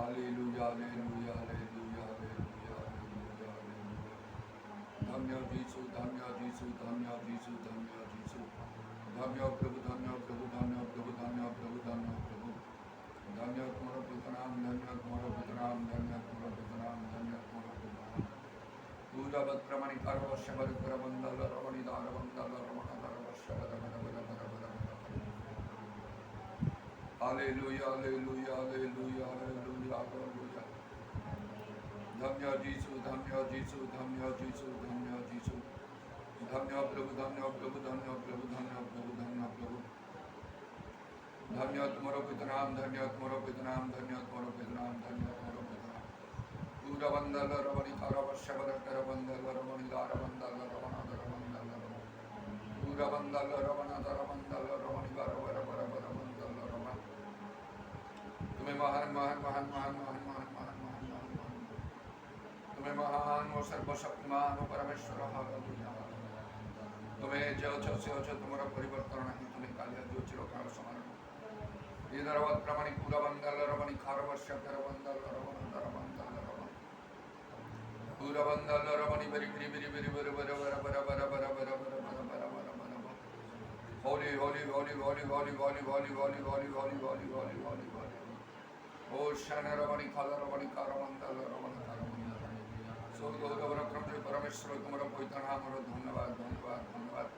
Hallelujah, hallelujah, hallelujah, hallelujah, hallelujah, hallelujah. धन्य जीसु, धन्य जीसु, धन्य जीसु, धन्य जीसु। धन्य प्रभु, धन्य प्रभु, धन्य प्रभु, धन्य प्रभु, धन्य प्रभु। धन्य तुम्हारा पिता नाम, धन्य तुम्हारा पिता नाम, धन्य तुम्हारा पिता नाम, धन्य तुम्हारा पिता नाम। पूरा भद्रमणि करवश्य भरकर बंदल रवणि दार बंदल रवण करवश्य भर भर भर भर भर भर। Hallelujah, hallelujah, hallelujah, hallelujah, hallelujah. धन्य जीसु, धन्य जीसु, धन्य जीसु, धन्य जीसु। धन्य प्रभु, धन्य प्रभु, धन्य प्रभु, धन्य प्रभु, धन्य प्रभु। धन्य तुम्हारा पिता नाम, धन्य तुम्हारा पिता नाम, धन्य तुम्हारा पिता नाम, धन्य तुम्हारा पिता नाम। पूरा बंदल रवणि करवश्य भरकर बंदल रवणि दार बंदल रवण दर बंदल रवण। पूरा बंदल रवण दर बंदल रवणि बर बर बर बर बंदल रवण। तुम्हें महान महान महान महान महान महान महान महान महान महान। तुम्हें महान और सर्वशक्तिमान और परमेश्वर हालेलुया। तुम्हें जो जो से जो तुम्हारा परिवर्तन नहीं, तुम्हें कालिया जो चिरकाल समान। इधर वत प्रमाणि पूरा बंदल रवणि खारवश्य कर बंदल रवण दर बंदल रवण। पूरा बंदल रवणि बरी बरी बरी बरी बरी बरी बरी बरी बरी बरी बरी बरी बरी बरी बरी बरी। होली होली होली होली होली होली होली होली होली होली होली होली होली होली। ओ शन रवणि खाल रवणि कारवंदल रवणि कारवंदल। सो गौरव रक्रम जो परमेश्वर तुम्हारा पवित्र नाम और धन्यवाद धन्यवाद धन्यवाद।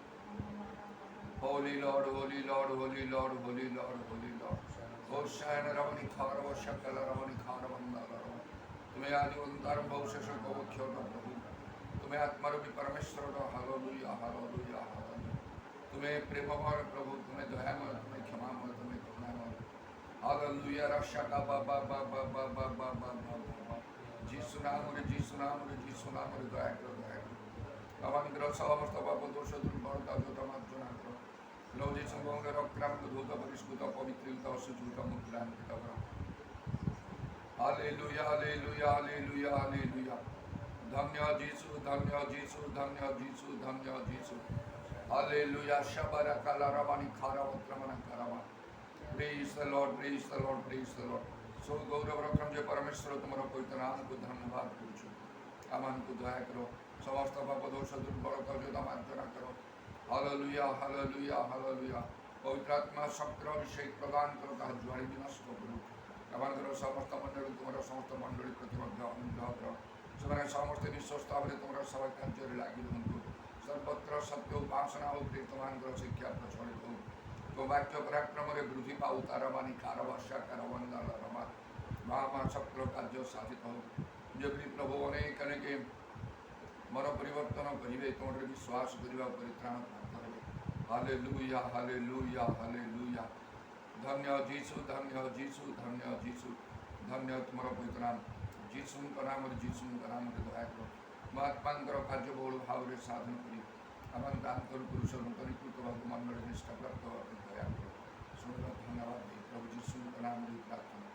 Holy lord holy lord holy lord holy lord holy lord. ओ शन रवणि खार व शकल रवणि कारवंदल रवण। तुम्हें आदि अंतर भविष्य को ख्योत प्रभु। तुम्हें आत्मरूपी परमेश्वर का हालेलुया हालेलुया हालेलुया। तुम्हें प्रेममय प्रभु, तुम्हें दयामय, तुम्हें क्षमामय, तुम्हें करुणामय। हालेलुया रक्षा का बा बा बा बा बा बा बा बा बा बा। जीसु नाम रे जीसु नाम रे जीसु नाम रे दया करो दया करो। আমাদের সমস্ত পাপ দোষ দুর্বলতা যত মার্জনা করো। লও যে সঙ্গে রক্তাক্ত ধূত পরিষ্কৃত পবিত্রিত অশুচিত মুক্তান্বিত করো। Hallelujah hallelujah hallelujah hallelujah. धन्य जीसु धन्य जीसु धन्य जीसु धन्य जीसु। हालेलुया शबरा काला रवानी खारा वत्रमना करावा। Praise the lord praise the lord praise the lord. सो गौरव रक्षम जे परमेश्वर तुम्हारा पवित्र नाम को धन्यवाद करूछु। आमान को दया करो। समस्त पाप दोष दुर्बलता जो मार्जना करो। Hallelujah hallelujah hallelujah. पवित्र आत्मा शक्ति अभिषेक प्रदान करो, ताहा ज्वाली विनष्ट करो। আমাদের সমস্ত মণ্ডলী তোমার সমস্ত মণ্ডলী প্রতি মধ্যে অনুগ্রহ কর। সেখানে সমস্ত বিশ্বস্ত ভাবে তোমরা সবাই কার্যরে লাগি রহতু। সর্বত্র সত্য উপাসনা হোক, তোমাদের শিক্ষা প্রচলিত হোক। তো বাক্য পরাক্রমরে বৃদ্ধি পাও, তার বাণী কার বর্ষা কার বন্দল রমা মা মা শক্র কার্য সাধিত হোক। যেগুলি প্রভু অনেক অনেকে মন পরিবর্তন করিবে, তোমাদের বিশ্বাস করিবা পরিত্রাণ প্রাপ্ত হবে। Hallelujah hallelujah hallelujah. धन्य जीसु धन्य जीसु धन्य जीसु। धन्य तुम्हारा पवित्र नाम। जीसु का नाम और जीसु का नाम रे दया करो। महात्मांतर कार्य बहुल भाव रे साधन करी आम दांतर पुरुष नूतनीकृत भगवान निष्ठा प्राप्त दया करो। सुंदर धन्यवाद प्रभु जीसु का नाम रे प्रार्थना।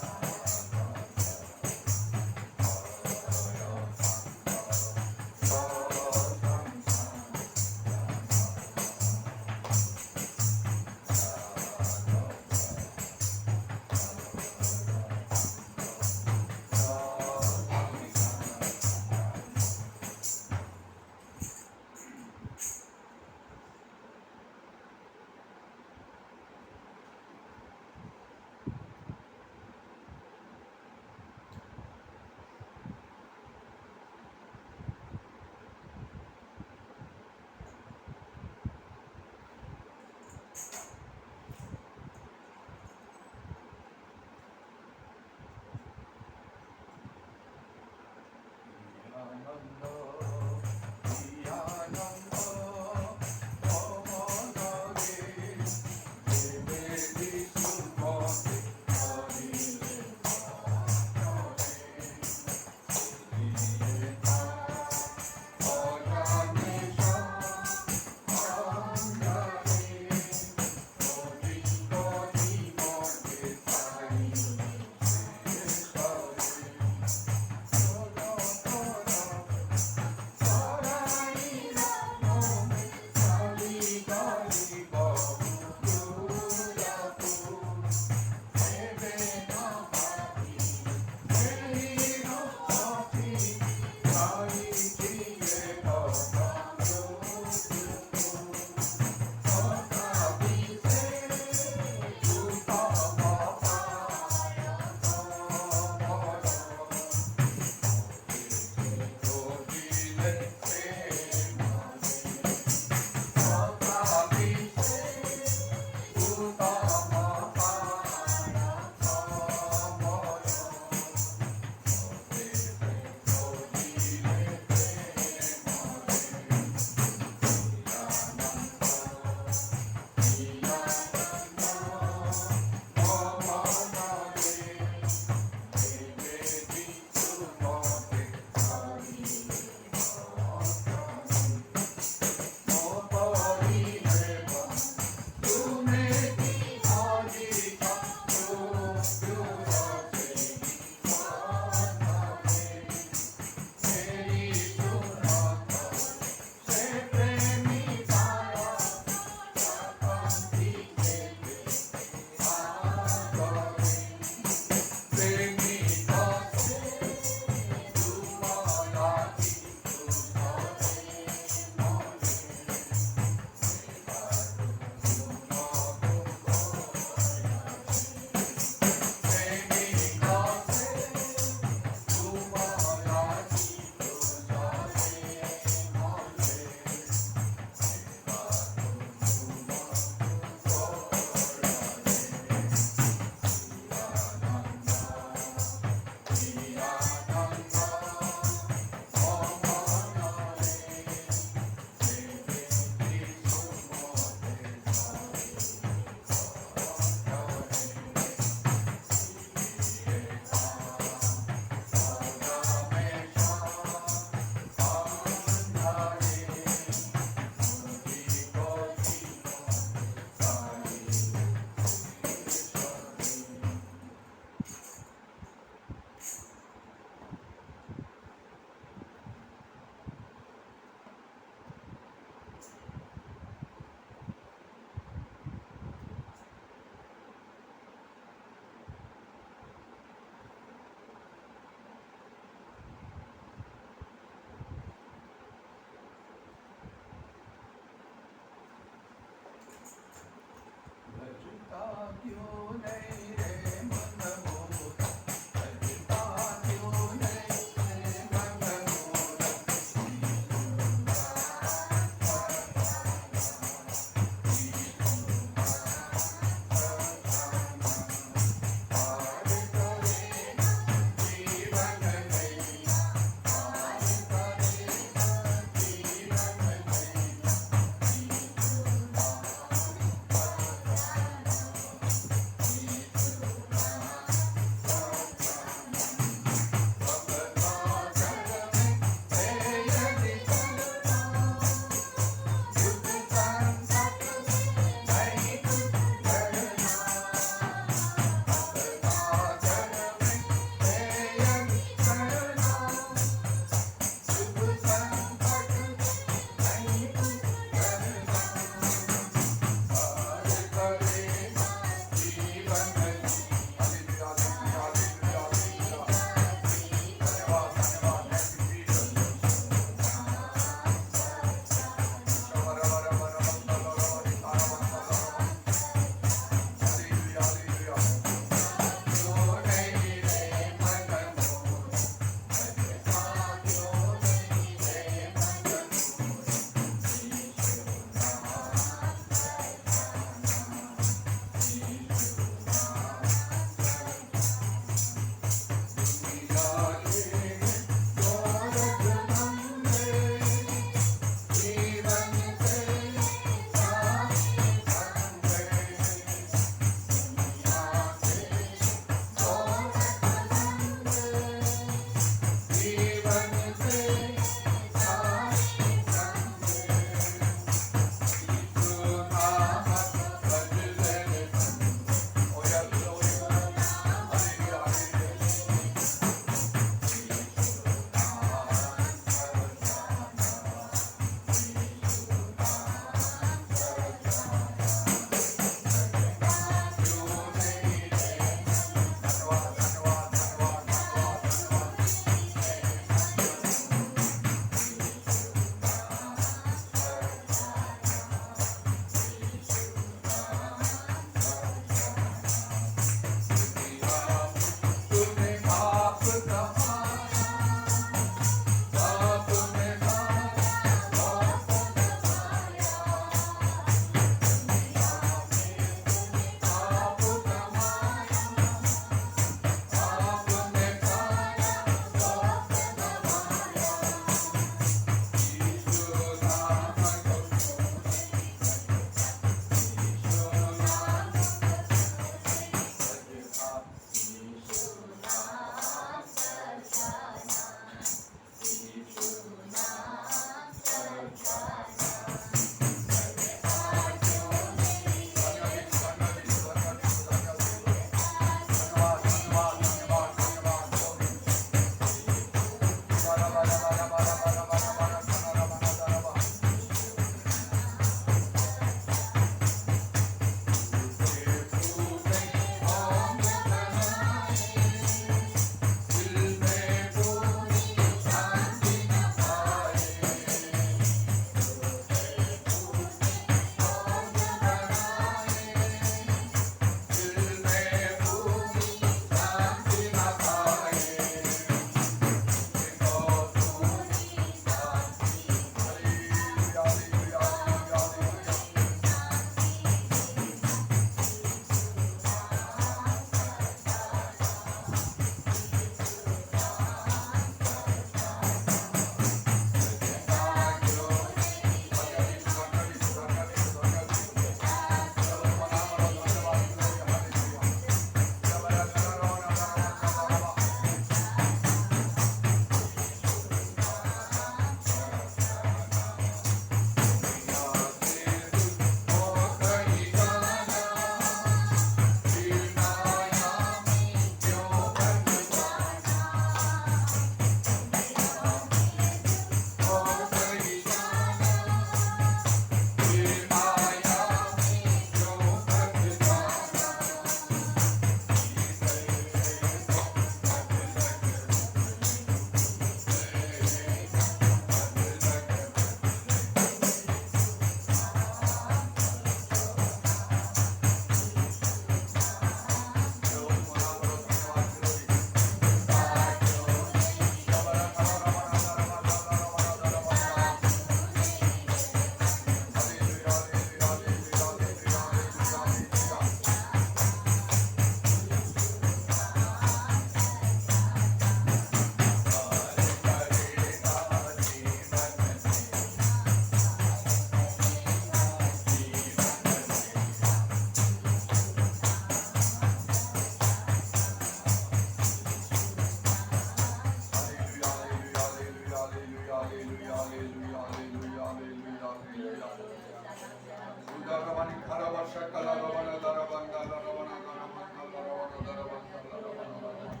Udaramani Karavasha Kalavana Daravanda Lavana Daramanda Lavana Daravanda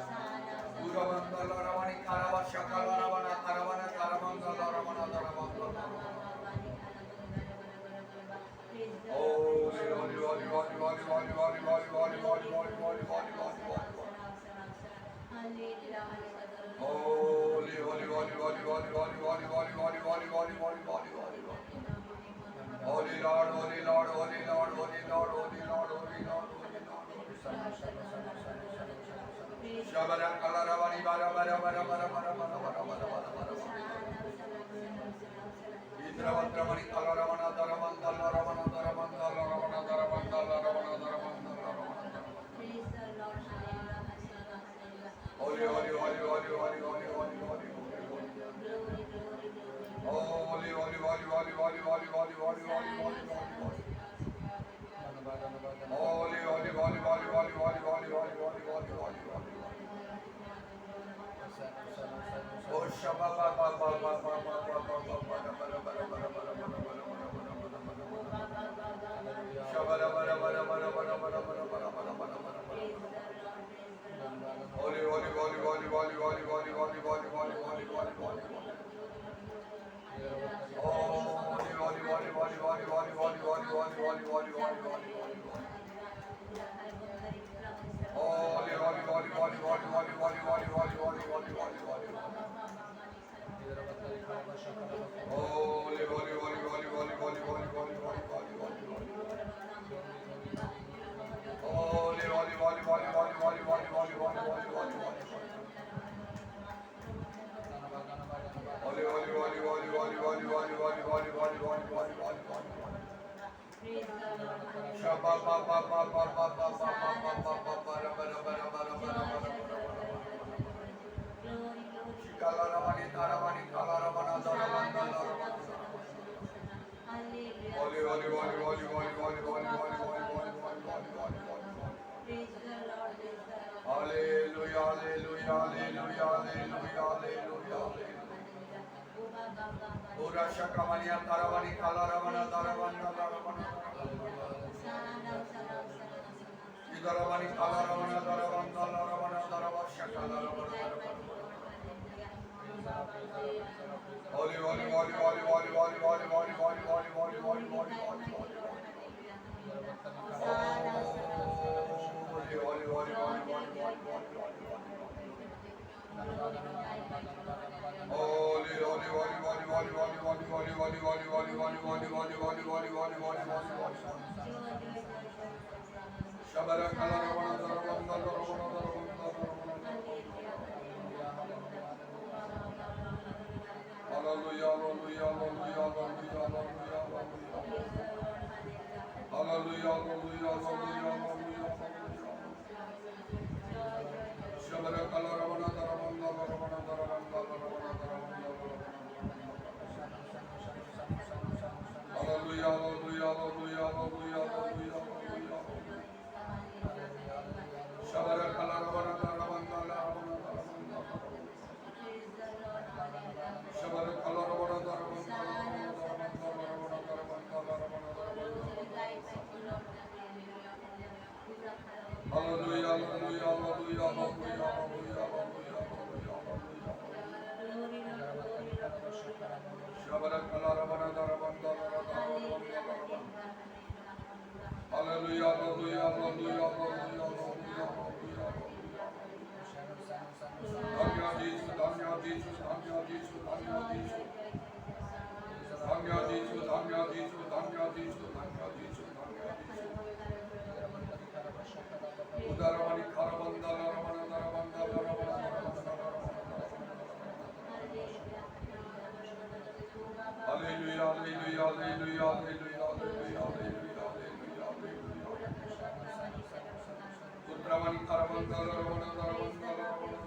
Uravanda Laravani Karavasha Kalavana Karavana Karavanda Laravana Daravanda Holy, holy, holy, holy, holy, holy, holy, holy, holy, holy, holy, holy, holy, holy, holy. Holy, holy, holy, holy, holy, holy, holy, holy, holy, holy, holy, holy, holy, holy, holy. Holy Lord, holy Lord, holy Lord, holy Lord, holy Lord, holy Lord, holy Lord. Shabara Kalaravani Bara Bara Bara Bara Bara Bara Bara Bara Bara Bara. Idravandramani Kalaravana Daravanda Laravana Daravanda Laravana Daravanda Laravana Daravanda Laravana. Holy, holy, holy, holy, holy, holy, holy, holy, holy. Holy, holy, holy, holy, holy, holy, holy, holy, holy, holy, holy. Holy, holy, holy, holy, holy, holy, holy, holy, holy, holy, holy, holy. Oh, Shabba ba ba ba ba ba ba ba ba ba ba ba ba ba ba ba ba ba. Shabba ba ba ba ba ba ba ba ba ba ba ba. Holy, holy, holy, holy, holy, holy, holy, holy, holy, holy, holy, holy, holy. Holy, holy, holy, holy, holy, holy, holy, holy, holy, holy, holy, holy, holy, holy. Holy, holy, holy, holy, holy, holy, holy, holy, holy, holy, holy, holy, holy. Holy, holy, holy, holy, holy, holy, holy, holy, holy, holy, holy, holy. Holy, holy, holy, holy, holy, holy, holy, holy, holy, holy, holy, holy. Holy, holy, holy, holy, holy, holy, holy, holy, holy, holy, holy, holy, holy, holy. Shabba ba ba ba ba ba ba ba ba ba ba ba ba ra ba ra ba ra ba ra ba ra ba ra ba ra. Shikalaramani Taramani Kalaramana Daramanda Daramanda. Holy, holy, holy, holy, holy, holy, holy, holy, holy, holy, holy, holy, holy. Hallelujah, hallelujah, hallelujah, hallelujah, hallelujah, hallelujah. Ura Shakamani Taramani Kalaramana Daramanda Daramana. Idaramani Kalaramana Daramanda Daramana Daramana Shakalaramana Daramana. Holy, holy, holy, holy, holy, holy, holy, holy, holy, holy, holy, holy, holy, holy, holy. Holy, holy, holy, holy, holy, holy, holy, holy, holy. Holy, holy, holy, holy, holy, holy, holy, holy, holy, holy, holy, holy, holy, holy, holy, holy, holy, holy, holy. Shabara Kalaravana Daravanda Daravana Daravanda Daravana. Hallelujah, hallelujah, hallelujah, hallelujah, hallelujah, hallelujah. Hallelujah, hallelujah, hallelujah, hallelujah. Shabara Kalaravana Daravanda Daravana Daravanda Daravana Daravanda. Hallelujah, hallelujah, hallelujah, hallelujah, hallelujah, hallelujah. Shabara Kalaravana Daravanda Daravana Daravanda. Shabara Kalaravana Daravanda Daravana Daravana Daravana Daravana. Hallelujah, hallelujah, hallelujah, hallelujah, hallelujah, hallelujah, hallelujah. Shabara Kalaravana Daravanda Daravana. Hallelujah, hallelujah, hallelujah, hallelujah, hallelujah. Dhanya Jesu, Dhanya Jesu, Dhanya Jesu, Dhanya Jesu. Dhanya Jesu, Dhanya Jesu, Dhanya Jesu, Dhanya Jesu, Dhanya Jesu. Udaramani Karavanda Laravana Daravanda Laravana Daravana. Hallelujah, hallelujah, hallelujah, hallelujah, hallelujah, hallelujah, hallelujah. Udramani Karavanda Laravana Daravanda Laravana.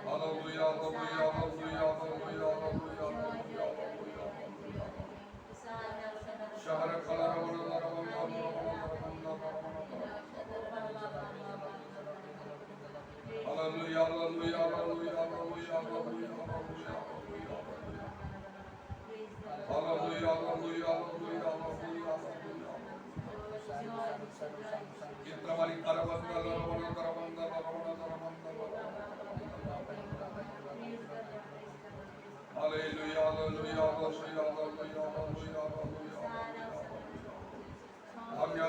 Hallelujah, hallelujah, hallelujah, hallelujah, hallelujah, hallelujah. Shahara Kalaravana Daravana Daravana Daravana.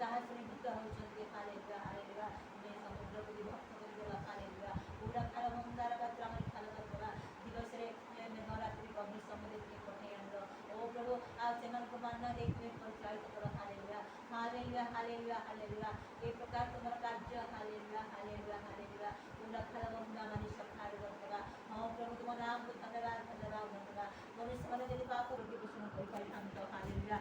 ତାହା ଶୁଣି ଭୂତ ହେଉଛନ୍ତି hallelujah hallelujah ତୁମେ ସମୁଦ୍ରକୁ ବିଭକ୍ତ କରିଦେଲ hallelujah ପୁରା ଖାଲ ମନ୍ଦାର ପାତ୍ର ଆମେ ଖାଲ କରିଦେବା ଦିବସରେ ମେଘ ରାତ୍ରି ଅଗ୍ନି ସମୟରେ ତୁମେ ପଠାଇ ଆଣିଲ ଓ ପ୍ରଭୁ ଆଉ ସେମାନଙ୍କୁ ମାନ ଦେଇ ତୁମେ ପରିଚାଳିତ କର ହାଲେଲୁୟା ହାଲେଲୁୟା ହାଲେଲୁୟା ହାଲେଲୁୟା ଏ ପ୍ରକାର ତୁମର କାର୍ଯ୍ୟ ହାଲେଲୁୟା ହାଲେଲୁୟା ହାଲେଲୁୟା ପୁରା ଖାଲ ମନ୍ଦା ମାନେ ସଫା କରିଦେବା ହଁ ପ୍ରଭୁ ତୁମ ନାମକୁ ଧନ୍ୟବାଦ ଧନ୍ୟବାଦ ଧନ୍ୟବାଦ ମନୁଷ୍ୟମାନେ ଯଦି ପାପ ପ୍ରତିପୋଷଣ କରିପାରିଥାନ୍ତ hallelujah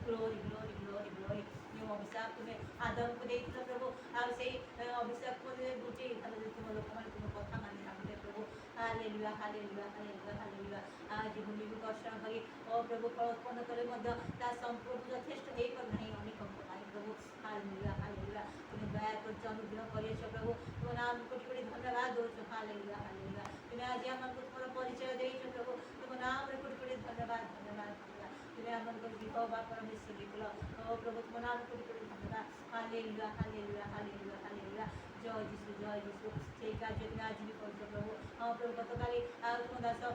glory glory glory glory ଯେଉଁ ଅଭିଶାପ ତୁମେ ଆଦମକୁ ଦେଇଥିଲ ପ୍ରଭୁ ଆଉ ସେଇ ଅଭିଶାପକୁ ବୁଝେଇ ଥାଲ ଯେ ତୁମ ଲୋକମାନେ ତୁମ କଥା ମାନିଥାନ୍ତେ ପ୍ରଭୁ ହାଲେଲୁୟା ହାଲେଲୁୟା ହାଲେଲୁୟା ହାଲେଲୁୟା ଆଜି ଭୂମିକୁ କର୍ଷଣ କରି ଓ ପ୍ରଭୁ ଫଳ ଉତ୍ପନ୍ନ କଲେ ମଧ୍ୟ ତା ସମ୍ପୂର୍ଣ୍ଣ ଯଥେଷ୍ଟ ହେଇପାରୁନାହିଁ ଅନେକଙ୍କ ପାଇଁ ପ୍ରଭୁ ହାଲେଲୁୟା ହାଲେଲୁୟା ତୁମେ ଦୟା କରୁଛ ଅନୁଗ୍ରହ କରିଛ ପ୍ରଭୁ ତୁମ ନାମ କୋଟି କୋଟି ଧନ୍ୟବାଦ ଦେଉଛ ହାଲେଲୁୟା ହାଲେଲୁୟା ତୁମେ ଆଜି ଆମକୁ ତୁମର ପରିଚୟ ଦେଇଛ ପ୍ରଭୁ ତୁମ ନାମରେ କୋଟି କୋଟି ଧନ୍ୟବାଦ ଧନ୍ୟବାଦ ଧନ୍ୟବାଦ ତୁମେ ଆମକୁ ଜିହୋବା ପରମେଶ୍ୱର ଦେଇଥିଲ ଓ ପ୍ରଭୁ ତୁମ ନାମ କୋଟି କୋଟି ଧନ୍ୟବାଦ ହାଲେଲୁୟା ହାଲେଲୁୟା ହାଲେଲୁୟା ହାଲେଲୁୟା ଜୟ ଯୀଶୁ ସେଇ କାର୍ଯ୍ୟ ତୁମେ ଆଜି ବି କରୁଛ ପ୍ରଭୁ ହଁ ପ୍ରଭୁ ଗତକାଲି ଆଉ ତୁମ ଦାସ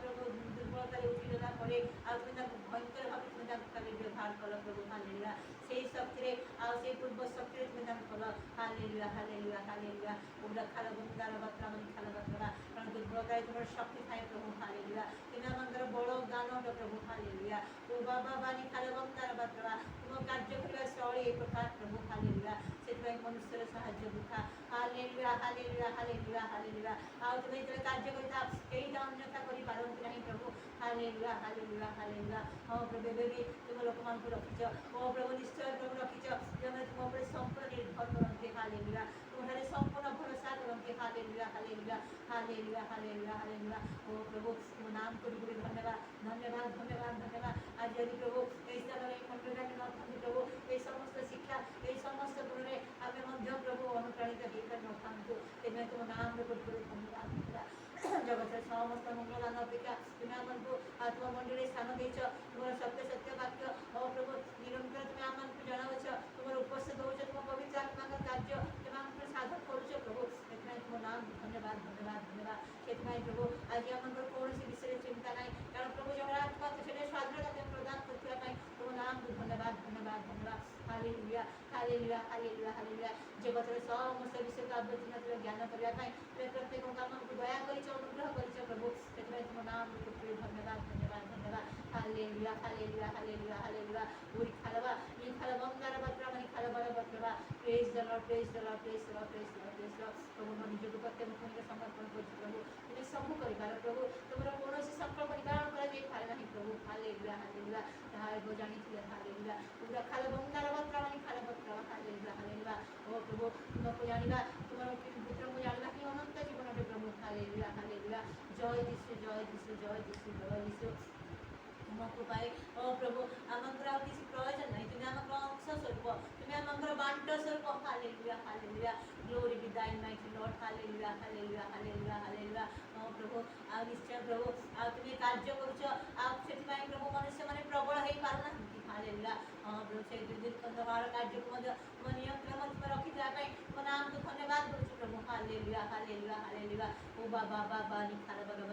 ପ୍ରଭୁ ଦୁର୍ବଳତାରେ ଉଠିଗଲା ପରେ ଆଉ ତୁମେ ତାଙ୍କୁ ଭୟଙ୍କର ଭାବେ ତୁମେ ତାଙ୍କୁ ଖାଲି ବ୍ୟବହାର କଲ ପ୍ରଭୁ ହାଲେଲୁୟା ସେଇ ଶକ୍ତିରେ ଆଉ ସେଇ ପୂର୍ବ ଶକ୍ତିରେ ତୁମେ ତାଙ୍କୁ କଲ ହାଲେଲୁୟା ହାଲେଲୁୟା ହାଲେଲୁୟା ପୁରା ଖାଲ ବନ୍ଦାର ବାତ୍ରା ମାନେ ଖାଲ ବାତ୍ରା କାରଣ ଦୁର୍ବଳତାରେ ତୁମର ଶକ୍ତି ଥାଏ ପ୍ରଭୁ ହାଲେଲୁୟା ତୁମେ ଆମଙ୍କର ବଡ଼ ଦାନଟ ପ୍ରଭୁ ହାଲେଲୁୟା ଓ ବାବା ବାନି ଖାଲ ବନ୍ଦାର ବାତ୍ରା ତୁମ କାର୍ଯ୍ୟ କରିବା ଶୈଳୀ ଏ ପ୍ରକାର ପ୍ରଭୁ ହାଲେଲୁୟା ସେଥିପାଇଁ ମନୁଷ୍ୟର ସାହାଯ୍ୟ ବୃଥା ହାଲେଲୁୟା ହାଲେଲୁୟା ହାଲେଲୁୟା ହାଲେଲୁୟା ଆଉ ତୁମେ ଯେତେବେଳେ କାର୍ଯ୍ୟ କରିଥାଅ କେହି ତା ଅନ୍ୟଥା କରିପାରନ୍ତି ନାହିଁ ପ୍ରଭୁ ହାଲେଲୁୟା ହାଲେଲୁୟା ହାଲେଲୁୟା ହଁ ପ୍ରଭୁ ଏବେ ବି ତୁମ ଲୋକମାନଙ୍କୁ ରଖିଛ ଓ ପ୍ରଭୁ ନିଶ୍ଚୟ ପ୍ରଭୁ ରଖିଛ ଯେଉଁମାନେ ତୁମ ଉପରେ ସମ୍ପୂର୍ଣ୍ଣ ନିର୍ଭର କରନ୍ତି ହାଲେଲୁୟା ତୁମଠାରେ ସମ୍ପୂର୍ଣ୍ଣ ଭରସା କରନ୍ତି hallelujah hallelujah hallelujah hallelujah hallelujah ଓ ପ୍ରଭୁ ତୁମ ନାମ କୋଟି କୋଟି ଧନ୍ୟବାଦ ଧନ୍ୟବାଦ ଧନ୍ୟବାଦ ଧନ୍ୟବାଦ ଆଜି ଯଦି ପ୍ରଭୁ ଏହି ସ୍ଥାନରେ ଏହି ମଣ୍ଡଳରେ ଆମେ ନଥାନ୍ତି ପ୍ରଭୁ ଏହି ସମସ୍ତ ଶିକ୍ଷା ଏହି ସମସ୍ତ ଗୁଣରେ ଆମେ ମଧ୍ୟ ପ୍ରଭୁ ଅନୁପ୍ରାଣିତ ହେଇପାରିନଥାନ୍ତୁ ସେଥିପାଇଁ ତୁମ ନାମରେ କୋଟି କୋଟି ଧନ୍ୟବାଦ ଜଗତର ସମସ୍ତ ମଙ୍ଗଳାନ ଅପେକ୍ଷା ତୁମେ ଆମକୁ ତୁମ ମଣ୍ଡଳରେ ସ୍ଥାନ ଦେଇଛ ତୁମର ସତ୍ୟ ସତ୍ୟ ବାକ୍ୟ ଓ ପ୍ରଭୁ ନିରନ୍ତର ତୁମେ ଆମକୁ ଜଣାଉଛ ତୁମର ଉପସ୍ଥିତ ହେଉଛ ତୁମ ପବିତ୍ର ଆତ୍ମାଙ୍କ କାର୍ଯ୍ୟ ତୁମେ ଆମକୁ ସାଧନ କରୁଛ ପ୍ରଭୁ ସେଥିପାଇଁ ତୁମ ନାମ ଧନ୍ୟବାଦ ଧନ୍ୟବାଦ ଧନ୍ୟବାଦ ସେଥିପାଇଁ ପ୍ରଭୁ ଆଜି ଆମଙ୍କର କୌଣସି ବିଷୟରେ ଚିନ୍ତା ନାହିଁ କାରଣ ପ୍ରଭୁ ଜଣେ ଆତ୍ମା ସେଠାରେ ସ୍ୱାଧୀନତା ତୁମେ ପ୍ରଦାନ କରୁଥିବା ପାଇଁ ତୁମ ନାମକୁ ଧନ୍ୟବାଦ ଧନ୍ୟବାଦ ଧନ୍ୟବାଦ ହାଲେଲୁୟା ହାଲେଲୁୟା ହାଲେଲୁୟା ହାଲେଲୁୟା ଜଗତର ସମସ୍ତ ବିଷୟକୁ ଆବର୍ଜନା ତୁମେ ଜ୍ଞାନ କରିବା ପାଇଁ ତୁମେ ପ୍ରତ୍ୟେକଙ୍କୁ ଆମକୁ ଦୟା କରିଛ ଅନୁଗ୍ରହ କରିଛ ପ୍ରଭୁ ସେଥିପାଇଁ ତୁମ ନାମକୁ କୋଟି ଧନ୍ୟବାଦ ଧନ୍ୟବାଦ ଧନ୍ୟବାଦ ହାଲେଲୁୟା ହାଲେଲୁୟା ହାଲେଲୁୟା ହାଲେଲୁୟା ପୁରୀ ଖାଲବା ଇ ଖାଲ ବନ୍ଦାର ବତ୍ରା ମାନେ ଖାଲ ବର ବତ୍ରବା praise the lord praise the lord praise the lord praise the lord praise the lord ପ୍ରଭୁ ମୋ ନିଜକୁ ପ୍ରତ୍ୟେକ ଭୂମିକା ସମର୍ପଣ କରୁଛି ପ୍ରଭୁ ତୁମେ ସବୁ କରିପାର ପ୍ରଭୁ ତୁମର କୌଣସି ସଂକଳ୍ପ ନିବାରଣ କରାଯାଇପାରେ ନାହିଁ ପ୍ରଭୁ ହାଲେଲୁୟା ହାଲେଲୁୟା ତାହା ଏବେ ଜାଣିଥିଲେ ହାଲେଲୁୟା ପୁରା ଖାଲ ବନ୍ଦାର ବତ୍ରା ମାନେ ଖାଲ ବତ୍ର ହାଲେଲୁୟା ହାଲେଲୁୟା ଓ ପ୍ରଭୁ ତୁମକୁ ଜାଣିବା ତୁମର ପୁତ୍ରକୁ ଜାଣିବା ହିଁ ଅନନ୍ତ ଜୀବନରେ ପ୍ରଭୁ ହାଲେଲୁୟା ହାଲେଲୁୟା ଜୟ ଯୀଶୁ ଜୟ ଯୀଶୁ ଜୟ ଯୀଶୁ ଜୟ ଯୀଶୁ ତୁମକୁ ପାଇ ଓ ପ୍ରଭୁ ଆମଙ୍କର ଆଉ କିଛି ପ୍ରୟୋଜନ ନାହିଁ ତୁମେ ଆମଙ୍କର ଅଂଶ ସ୍ୱରୂପ ତୁମେ ଆମଙ୍କର ବାଣ୍ଟ ସ୍ୱରୂପ hallelujah hallelujah glory be thy mighty lord hallelujah hallelujah hallelujah hallelujah ଓ ପ୍ରଭୁ ଆଉ ନିଶ୍ଚୟ ପ୍ରଭୁ ଆଉ ତୁମେ କାର୍ଯ୍ୟ କରୁଛ ଆଉ ସେଥିପାଇଁ ପ୍ରଭୁ ମନୁଷ୍ୟମାନେ ପ୍ରବଳ ହେଇପାରୁନାହାନ୍ତି ହାଲେଲୁୟା ହଁ ପ୍ରଭୁ ସେଇ ଦୁର୍ଦୀର୍ଘ କାର୍ଯ୍ୟକୁ ମଧ୍ୟ ତୁମ ନିୟନ୍ତ୍ରଣ ତୁମେ ରଖିଥିବା ପାଇଁ ତୁମ ନାମକୁ ଧନ୍ୟବାଦ କରୁଛୁ ପ୍ରଭୁ ହାଲେଲୁୟା ହାଲେଲୁୟା ହାଲେଲୁୟା ଓ ବାବା ବାବା ନିଖାର ବରବା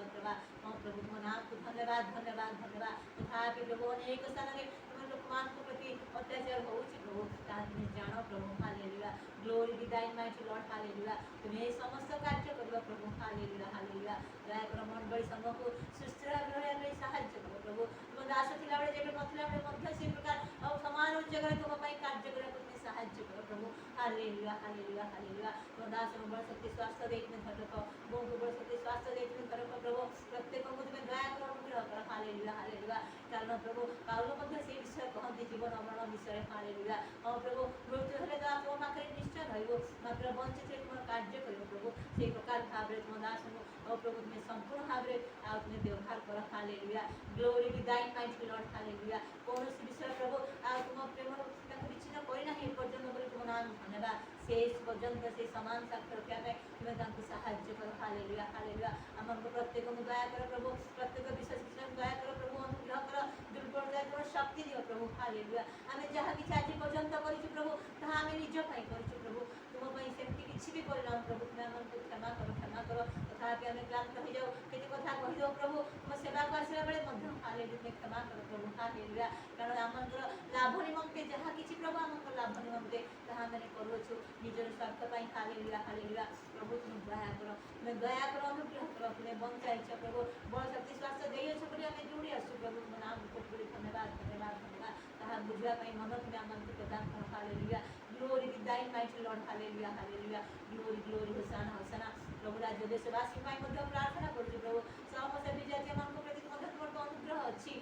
ହଁ ପ୍ରଭୁ ତୁମ ନାମକୁ ଧନ୍ୟବାଦ ଧନ୍ୟବାଦ ଧନ୍ୟବାଦ ତଥାପି ପ୍ରଭୁ ଅନେକ ସ୍ଥାନରେ ତୁମ ଲୋକମାନଙ୍କ ପ୍ରତି ଅତ୍ୟାଚାର ହେଉଛି ପ୍ରଭୁ ତାହା ତୁମେ ଜାଣ ପ୍ରଭୁ hallelujah glory be thy mighty lord hallelujah ତୁମେ ଏହି ସମସ୍ତ କାର୍ଯ୍ୟ କରିବ ପ୍ରଭୁ ହାଲେଲୁୟା ହାଲେଲୁୟା ଦୟାକର ମଣ୍ଡଳୀ ସମୂହକୁ ସୁସ୍ଥ ରହିବା ପାଇଁ ସାହାଯ୍ୟ କର ପ୍ରଭୁ ତୁମ ଦାସ ଥିଲାବେଳେ ଯେବେ ନଥିଲା ବେଳେ ମଧ୍ୟ ସେ ପ୍ରକାର ଆଉ ସମାନ ଜାଗାରେ ତୁମ ପାଇଁ କାର୍ଯ୍ୟ କରିବାକୁ ତୁମେ ସାହାଯ୍ୟ କର ପ୍ରଭୁ ହାଲେଲୁୟା ହାଲେଲୁୟା ହାଲେଲୁୟା ତୁମ ଦାସକୁ ବଳ ଶକ୍ତି ସ୍ୱାସ୍ଥ୍ୟ ଦେଇ ତୁମେ ଧରକ ବୋଉଙ୍କୁ ବଳ ଶକ୍ତି ସ୍ୱାସ୍ଥ୍ୟ ଦେଇ ତୁମେ ଧରକ ପ୍ରଭୁ ପ୍ରତ୍ୟେକଙ୍କୁ ତୁମେ ଦୟାକର ଅନୁଗ୍ରହ କର ହାଲେଲୁୟା ହାଲେଲୁୟା କାରଣ ପ୍ରଭୁ ପାଉଲ ମଧ୍ୟ ସେଇ ବିଷୟ କହନ୍ତି ଜୀବନ ମରଣ ବିଷୟରେ ହାଲେଲୁୟା ହଁ ପ୍ରଭୁ ମୃତ୍ୟୁ ହେଲେ ତ ତୁମ ପାଖରେ ନିଶ୍ଚୟ ରହିବ ମାତ୍ର ବଞ୍ଚିଥିଲେ ତୁମର କାର୍ଯ୍ୟ କରିବ ପ୍ରଭୁ ସେଇ ପ୍ରକାର ଭାବରେ ତୁମ ଦାସଙ୍କୁ ଆଉ ପ୍ରଭୁ ତୁମେ ସମ୍ପୂର୍ଣ୍ଣ ଭାବରେ ଆଉ ତୁମେ ବ୍ୟବହାର କର hallelujah glory be thy mighty lord hallelujah କୌଣସି ବିଷୟ ପ୍ରଭୁ ଆଉ ତୁମ ପ୍ରେମର ତାକୁ ବିଚ୍ଛିନ୍ନ କରିନାହିଁ ଏପର୍ଯ୍ୟନ୍ତ ବୋଲି ତୁମ ନାମ ଧନ୍ୟବାଦ शेष पर्यंत से समान साक्ष्य रखा पाए तुम्हें तांको साहाय्य कर हालेलुया हालेलुया हमको प्रत्येक को दया कर प्रभु प्रत्येक विश्वास दया कर प्रभु अनुग्रह कर दुर्बल दया कर शक्ति दियो प्रभु हालेलुया आमे जहाँ किसी आज पर्यंत करिछु प्रभु ताहा आमे निज पई करिछु प्रभु तुम पई सेमती किछि भी करना प्रभु तुम हमको क्षमा करो तथापि आमे क्लांत हो जाओ केते कथा कहि दो प्रभु तुम सेवा को आसला बेले मध्य हालेलुया क्षमा करो प्रभु हालेलुया कारण हमकर लाभ निमंते जहाँ किछि प्रभु हमको ଲାଭ ନିମନ୍ତେ ତାହା ଆମେ କରୁଅଛୁ ନିଜର ସ୍ୱାର୍ଥ ପାଇଁ। Hallelujah hallelujah. ପ୍ରଭୁ ତୁମେ ଦୟା କର, ତୁମେ ଦୟା କର, ଅନୁଗ୍ରହ କର, ତୁମେ ବଞ୍ଚାଇଛ ପ୍ରଭୁ, ବଳ ଶକ୍ତି ଶ୍ୱାସ ଦେଇଅଛ ବୋଲି ଆମେ ଦୌଡ଼ି ଆସୁଛୁ ପ୍ରଭୁ। ତୁମ ନାମକୁ କୋଟି କୋଟି ଧନ୍ୟବାଦ ଧନ୍ୟବାଦ ଧନ୍ୟବାଦ। ତାହା ବୁଝିବା ପାଇଁ ମନ ତୁମେ ଆମକୁ ପ୍ରଦାନ କର। Hallelujah. Glory to thy mighty lord. Hallelujah hallelujah. Glory glory hosanna hosanna. ପ୍ରଭୁ ରାଜ୍ୟ ଦେଶବାସୀ ପାଇଁ ମଧ୍ୟ ପ୍ରାର୍ଥନା କରୁଛୁ ପ୍ରଭୁ। ସମସ୍ତ ବିଜାତୀୟମାନଙ୍କ ପ୍ରତି ମଧ୍ୟ ତୁମର ତ ଅନୁଗ୍ରହ ଅଛି,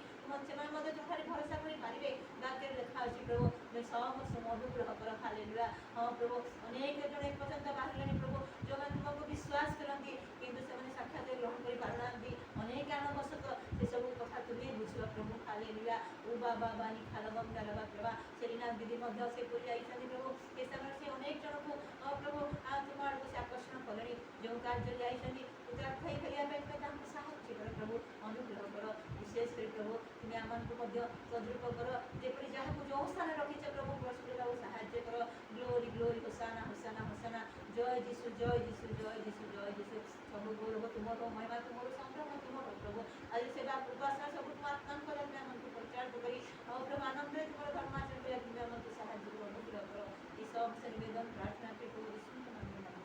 ସେମାନେ ମଧ୍ୟ ତୁମଠାରେ ଭରସା କରିପାରିବେ। ବାକ୍ୟରେ ଲେଖା ଅଛି ପ୍ରଭୁ ତୁମେ ସମସ୍ତଙ୍କୁ ଅନୁଗ୍ରହ କର। ହାଲେଲୁୟା। ହଁ ପ୍ରଭୁ, ଅନେକ ଜଣ ଏପର୍ଯ୍ୟନ୍ତ ବାହାରିଲେଣି ପ୍ରଭୁ, ଯେଉଁମାନେ ତୁମକୁ ବିଶ୍ୱାସ କରନ୍ତି କିନ୍ତୁ ସେମାନେ ସାକ୍ଷାତ ଗ୍ରହଣ କରିପାରୁନାହାନ୍ତି ଅନେକ କାରଣବଶତଃ। ସେସବୁ କଥା ତୁମେ ବୁଝିବ ପ୍ରଭୁ। ହାଲେଲୁୟା। ଓ ବାବା ବାନି ଖାଲବମ ଡାଲବା ପ୍ରଭା ସେରିନା ଦିଦି ମଧ୍ୟ ସେପରି ଯାଇଛନ୍ତି ପ୍ରଭୁ। ଏ ସମୟରେ ସେ ଅନେକ ଜଣଙ୍କୁ ପ୍ରଭୁ ତୁମ ଆଡ଼କୁ ସେ ଆକର୍ଷଣ କଲେଣି। ଯେଉଁ କାର୍ଯ୍ୟରେ ଯାଇଛନ୍ତି ଉତ୍ତରାର୍ଥାଇ କରିବା ପାଇଁ ତୁମେ ତାଙ୍କୁ ସାହାଯ୍ୟ କର ପ୍ରଭୁ, ଅନୁଗ୍ରହ କର। ବିଶେଷ କରି ପ୍ରଭୁ ତୁମେ ଆମମାନଙ୍କୁ ମଧ୍ୟ ସଦୃପ କର, ଯେପରି ଯାହାକୁ ଯେଉଁ ସ୍ଥାନରେ ରଖିଛ ପ୍ରଭୁ ପ୍ରସ୍ତୁତକୁ ସାହାଯ୍ୟ କର। Glory glory hosanna ହୋସାନା ହୋସାନା। ଜୟ ଯୀଶୁ ଜୟ ଯୀଶୁ ଜୟ ଯୀଶୁ ଜୟ ଯୀଶୁ। ସବୁ ଗୌରବ ତୁମର, ମହିମା ତୁମର, ସମ୍ଭ୍ରମ ତୁମର ପ୍ରଭୁ। ଆଜି ସେବା ଉପାସନା ସବୁ ତୁମ ଆତ୍ମାଙ୍କ ଦ୍ୱାରା ତୁମେ ଆମକୁ ପରିଚାଳିତ କରି ପ୍ରଭୁ ଆନନ୍ଦରେ ତୁମର ଧର୍ମାଚରଣ କରିବା ତୁମେ ଆମକୁ ସାହାଯ୍ୟ କର, ଅନୁଗ୍ରହ କର। এই সমস্ত নিবেদন প্রার্থনা করে প্রভু যিশুর নামে আমেন।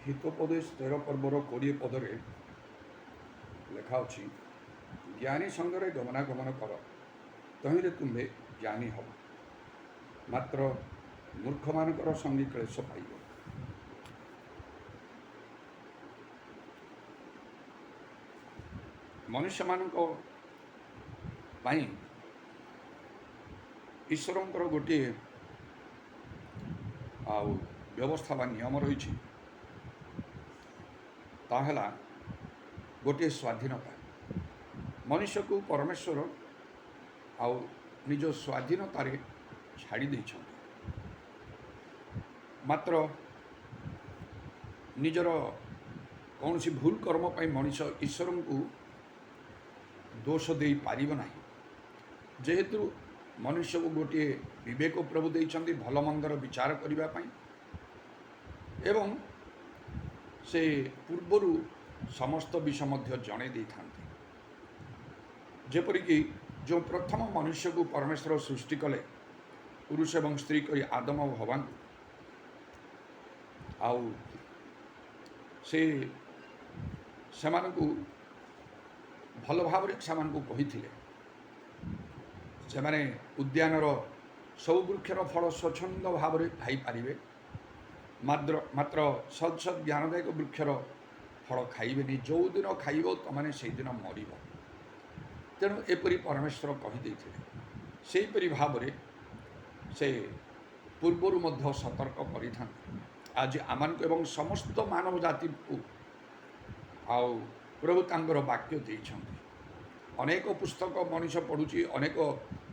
ହିତୋପଦେଶ 13 ପର୍ବର 20 ପଦରେ ଲେଖା ଅଛି, ଜ୍ଞାନୀ ସଙ୍ଗରେ ଗମନାଗମନ କର, ତହିଁରେ ତୁମ୍ଭେ ଜ୍ଞାନୀ ହେବ, ମାତ୍ର ମୂର୍ଖମାନଙ୍କର ସଙ୍ଗୀ କ୍ଲେଶ ପାଇବ। ମନୁଷ୍ୟମାନଙ୍କ ପାଇଁ ଈଶ୍ୱରଙ୍କର ଗୋଟିଏ ବ୍ୟବସ୍ଥା ବା ନିୟମ ରହିଛି, ତାହା ହେଲା ଗୋଟିଏ ସ୍ୱାଧୀନତା। ମନୁଷ୍ୟକୁ ପରମେଶ୍ୱର ନିଜ ସ୍ୱାଧୀନତାରେ ଛାଡ଼ି ଦେଇଛନ୍ତି, ମାତ୍ର ନିଜର କୌଣସି ଭୁଲ କର୍ମ ପାଇଁ ମଣିଷ ଈଶ୍ୱରଙ୍କୁ ଦୋଷ ଦେଇପାରିବ ନାହିଁ। ଯେହେତୁ ମନୁଷ୍ୟକୁ ଗୋଟିଏ ବିବେକ ପ୍ରଭୁ ଦେଇଛନ୍ତି ଭଲ ମନ୍ଦର ବିଚାର କରିବା ପାଇଁ, ଏବଂ ସେ ପୂର୍ବରୁ ସମସ୍ତ ବିଷୟ ମଧ୍ୟ ଜଣାଇ ଦେଇଥାନ୍ତି। ଯେପରିକି ଯେଉଁ ପ୍ରଥମ ମନୁଷ୍ୟକୁ ପରମେଶ୍ୱର ସୃଷ୍ଟି କଲେ ପୁରୁଷ ଏବଂ ସ୍ତ୍ରୀ କରି ଆଦମ ଓ ହବାଙ୍କୁ, ସେମାନଙ୍କୁ ଭଲ ଭାବରେ ସେମାନଙ୍କୁ କହିଥିଲେ ସେମାନେ ଉଦ୍ୟାନର ସବୁ ବୃକ୍ଷର ଫଳ ସ୍ୱଚ୍ଛନ୍ଦ ଭାବରେ ଖାଇପାରିବେ, ମାତ୍ର ସତ୍ ଜ୍ଞାନଦାୟକ ବୃକ୍ଷର ଫଳ ଖାଇବେନି, ଯେଉଁଦିନ ଖାଇବ ତମାନେ ସେଇଦିନ ମରିବ। ତେଣୁ ଏପରି ପରମେଶ୍ୱର କହିଦେଇଥିଲେ। ସେହିପରି ଭାବରେ ସେ ପୂର୍ବରୁ ମଧ୍ୟ ସତର୍କ କରିଥାନ୍ତି। ଆଜି ଆମମାନଙ୍କୁ ଏବଂ ସମସ୍ତ ମାନବ ଜାତିକୁ ପ୍ରଭୁ ତାଙ୍କର ବାକ୍ୟ ଦେଇଛନ୍ତି। ଅନେକ ପୁସ୍ତକ ମଣିଷ ପଢ଼ୁଛି, ଅନେକ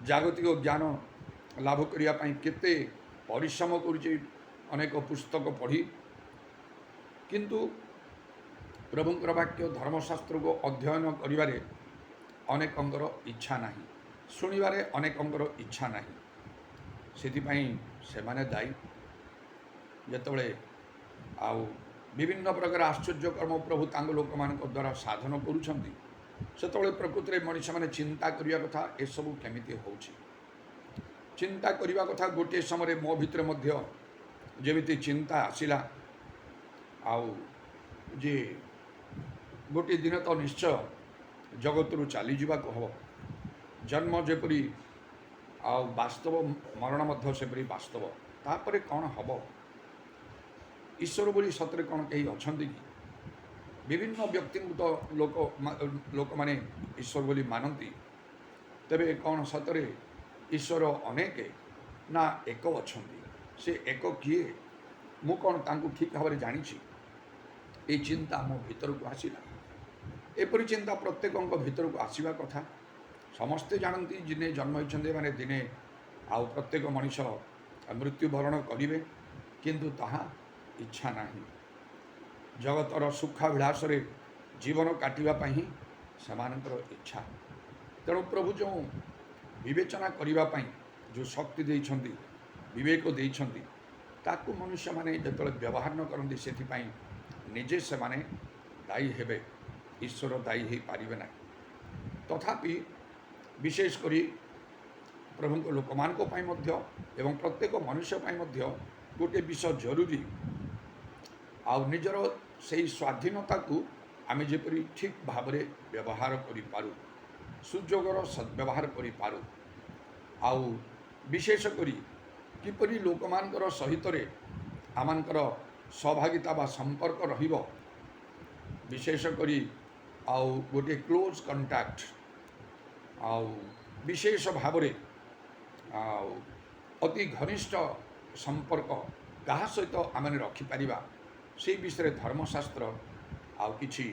ଜାଗତିକ ଜ୍ଞାନ ଲାଭ କରିବା ପାଇଁ କେତେ ପରିଶ୍ରମ କରୁଛି ଅନେକ ପୁସ୍ତକ ପଢ଼ି, କିନ୍ତୁ ପ୍ରଭୁଙ୍କର ବାକ୍ୟ ଧର୍ମଶାସ୍ତ୍ରକୁ ଅଧ୍ୟୟନ କରିବାରେ ଅନେକଙ୍କର ଇଚ୍ଛା ନାହିଁ, ଶୁଣିବାରେ ଅନେକଙ୍କର ଇଚ୍ଛା ନାହିଁ। ସେଥିପାଇଁ ସେମାନେ ଦାୟୀ। ଯେତେବେଳେ ବିଭିନ୍ନ ପ୍ରକାର ଆଶ୍ଚର୍ଯ୍ୟ କର୍ମ ପ୍ରଭୁ ତାଙ୍କ ଲୋକମାନଙ୍କ ଦ୍ୱାରା ସାଧନ କରୁଛନ୍ତି, ସେତେବେଳେ ପ୍ରକୃତିରେ ମଣିଷମାନେ ଚିନ୍ତା କରିବା କଥା ଏସବୁ କେମିତି ହେଉଛି। ଚିନ୍ତା କରିବା କଥା। ଗୋଟିଏ ସମୟରେ ମୋ ଭିତରେ ମଧ୍ୟ ଯେମିତି ଚିନ୍ତା ଆସିଲା ଯେ ଗୋଟିଏ ଦିନ ତ ନିଶ୍ଚୟ ଜଗତରୁ ଚାଲିଯିବାକୁ ହେବ। ଜନ୍ମ ଯେପରି ବାସ୍ତବ, ମରଣ ମଧ୍ୟ ସେପରି ବାସ୍ତବ। ତାପରେ କ'ଣ ହେବ? ଈଶ୍ୱର ବୋଲି ସତରେ କ'ଣ କେହି ଅଛନ୍ତି କି? ବିଭିନ୍ନ ବ୍ୟକ୍ତିଙ୍କୁ ତ ଲୋକମାନେ ଈଶ୍ୱର ବୋଲି ମାନନ୍ତି, ତେବେ କ'ଣ ସତରେ ଈଶ୍ୱର ଅନେକ ନା ଏକ ଅଛନ୍ତି? ସେ ଏକ କିଏ? ମୁଁ କ'ଣ ତାଙ୍କୁ ଠିକ୍ ଭାବରେ ଜାଣିଛି? এই ଚିନ୍ତା ମୋ ଭିତରକୁ ଆସିଲା। ଏପରି ଚିନ୍ତା ପ୍ରତ୍ୟେକଙ୍କ ଭିତରକୁ ଆସିବା କଥା। ସମସ୍ତେ ଜାଣନ୍ତି ଦିନେ ଜନ୍ମ ହୋଇଛନ୍ତି, ମାନେ ଦିନେ ପ୍ରତ୍ୟେକ ମଣିଷ ମୃତ୍ୟୁବରଣ କରିବେ, କିନ୍ତୁ ତାହା ଇଚ୍ଛା ନାହିଁ। ଜଗତର ସୁଖାଭିଳାଷରେ ଜୀବନ କାଟିବା ପାଇଁ ହିଁ ସେମାନଙ୍କର ଇଚ୍ଛା। ତେଣୁ ପ୍ରଭୁ ଯେଉଁ ବିବେଚନା କରିବା ପାଇଁ ଯେଉଁ ଶକ୍ତି ଦେଇଛନ୍ତି, ବିବେକ ଦେଇଛନ୍ତି, ତାକୁ ମନୁଷ୍ୟମାନେ ଯେତେବେଳେ ବ୍ୟବହାର ନ କରନ୍ତି, ସେଥିପାଇଁ ନିଜେ ସେମାନେ ଦାୟୀ ହେବେ, ଈଶ୍ୱର ଦାୟୀ ହୋଇପାରିବେ ନାହିଁ। ତଥାପି ବିଶେଷ କରି ପ୍ରଭୁଙ୍କ ଲୋକମାନଙ୍କ ପାଇଁ ମଧ୍ୟ ଏବଂ ପ୍ରତ୍ୟେକ ମନୁଷ୍ୟ ପାଇଁ ମଧ୍ୟ ଗୋଟିଏ ବିଷୟ ଜରୁରୀ, ଆଉ ନିଜର ସେହି ସ୍ୱାଧୀନତାକୁ ଆମେ ଯେପରି ଠିକ୍ ଭାବରେ ବ୍ୟବହାର କରିପାରୁ, ସୁଯୋଗର ସଦ୍ବ୍ୟବହାର କରିପାରୁ, ଆଉ ବିଶେଷ କରି କିପରି ଲୋକମାନଙ୍କର ସହିତରେ ଆମମାନଙ୍କର ସହଭାଗିତା ବା ସମ୍ପର୍କ ରହିବ, ବିଶେଷ କରି ଆଉ ଗୋଟିଏ କ୍ଲୋଜ୍ କଣ୍ଟାକ୍ଟ, ଆଉ ବିଶେଷ ଭାବରେ ଆଉ ଅତି ଘନିଷ୍ଠ ସମ୍ପର୍କ କାହା ସହିତ ଆମେ ରଖିପାରିବା, ସେହି ବିଷୟରେ ଧର୍ମଶାସ୍ତ୍ର ଆଉ କିଛି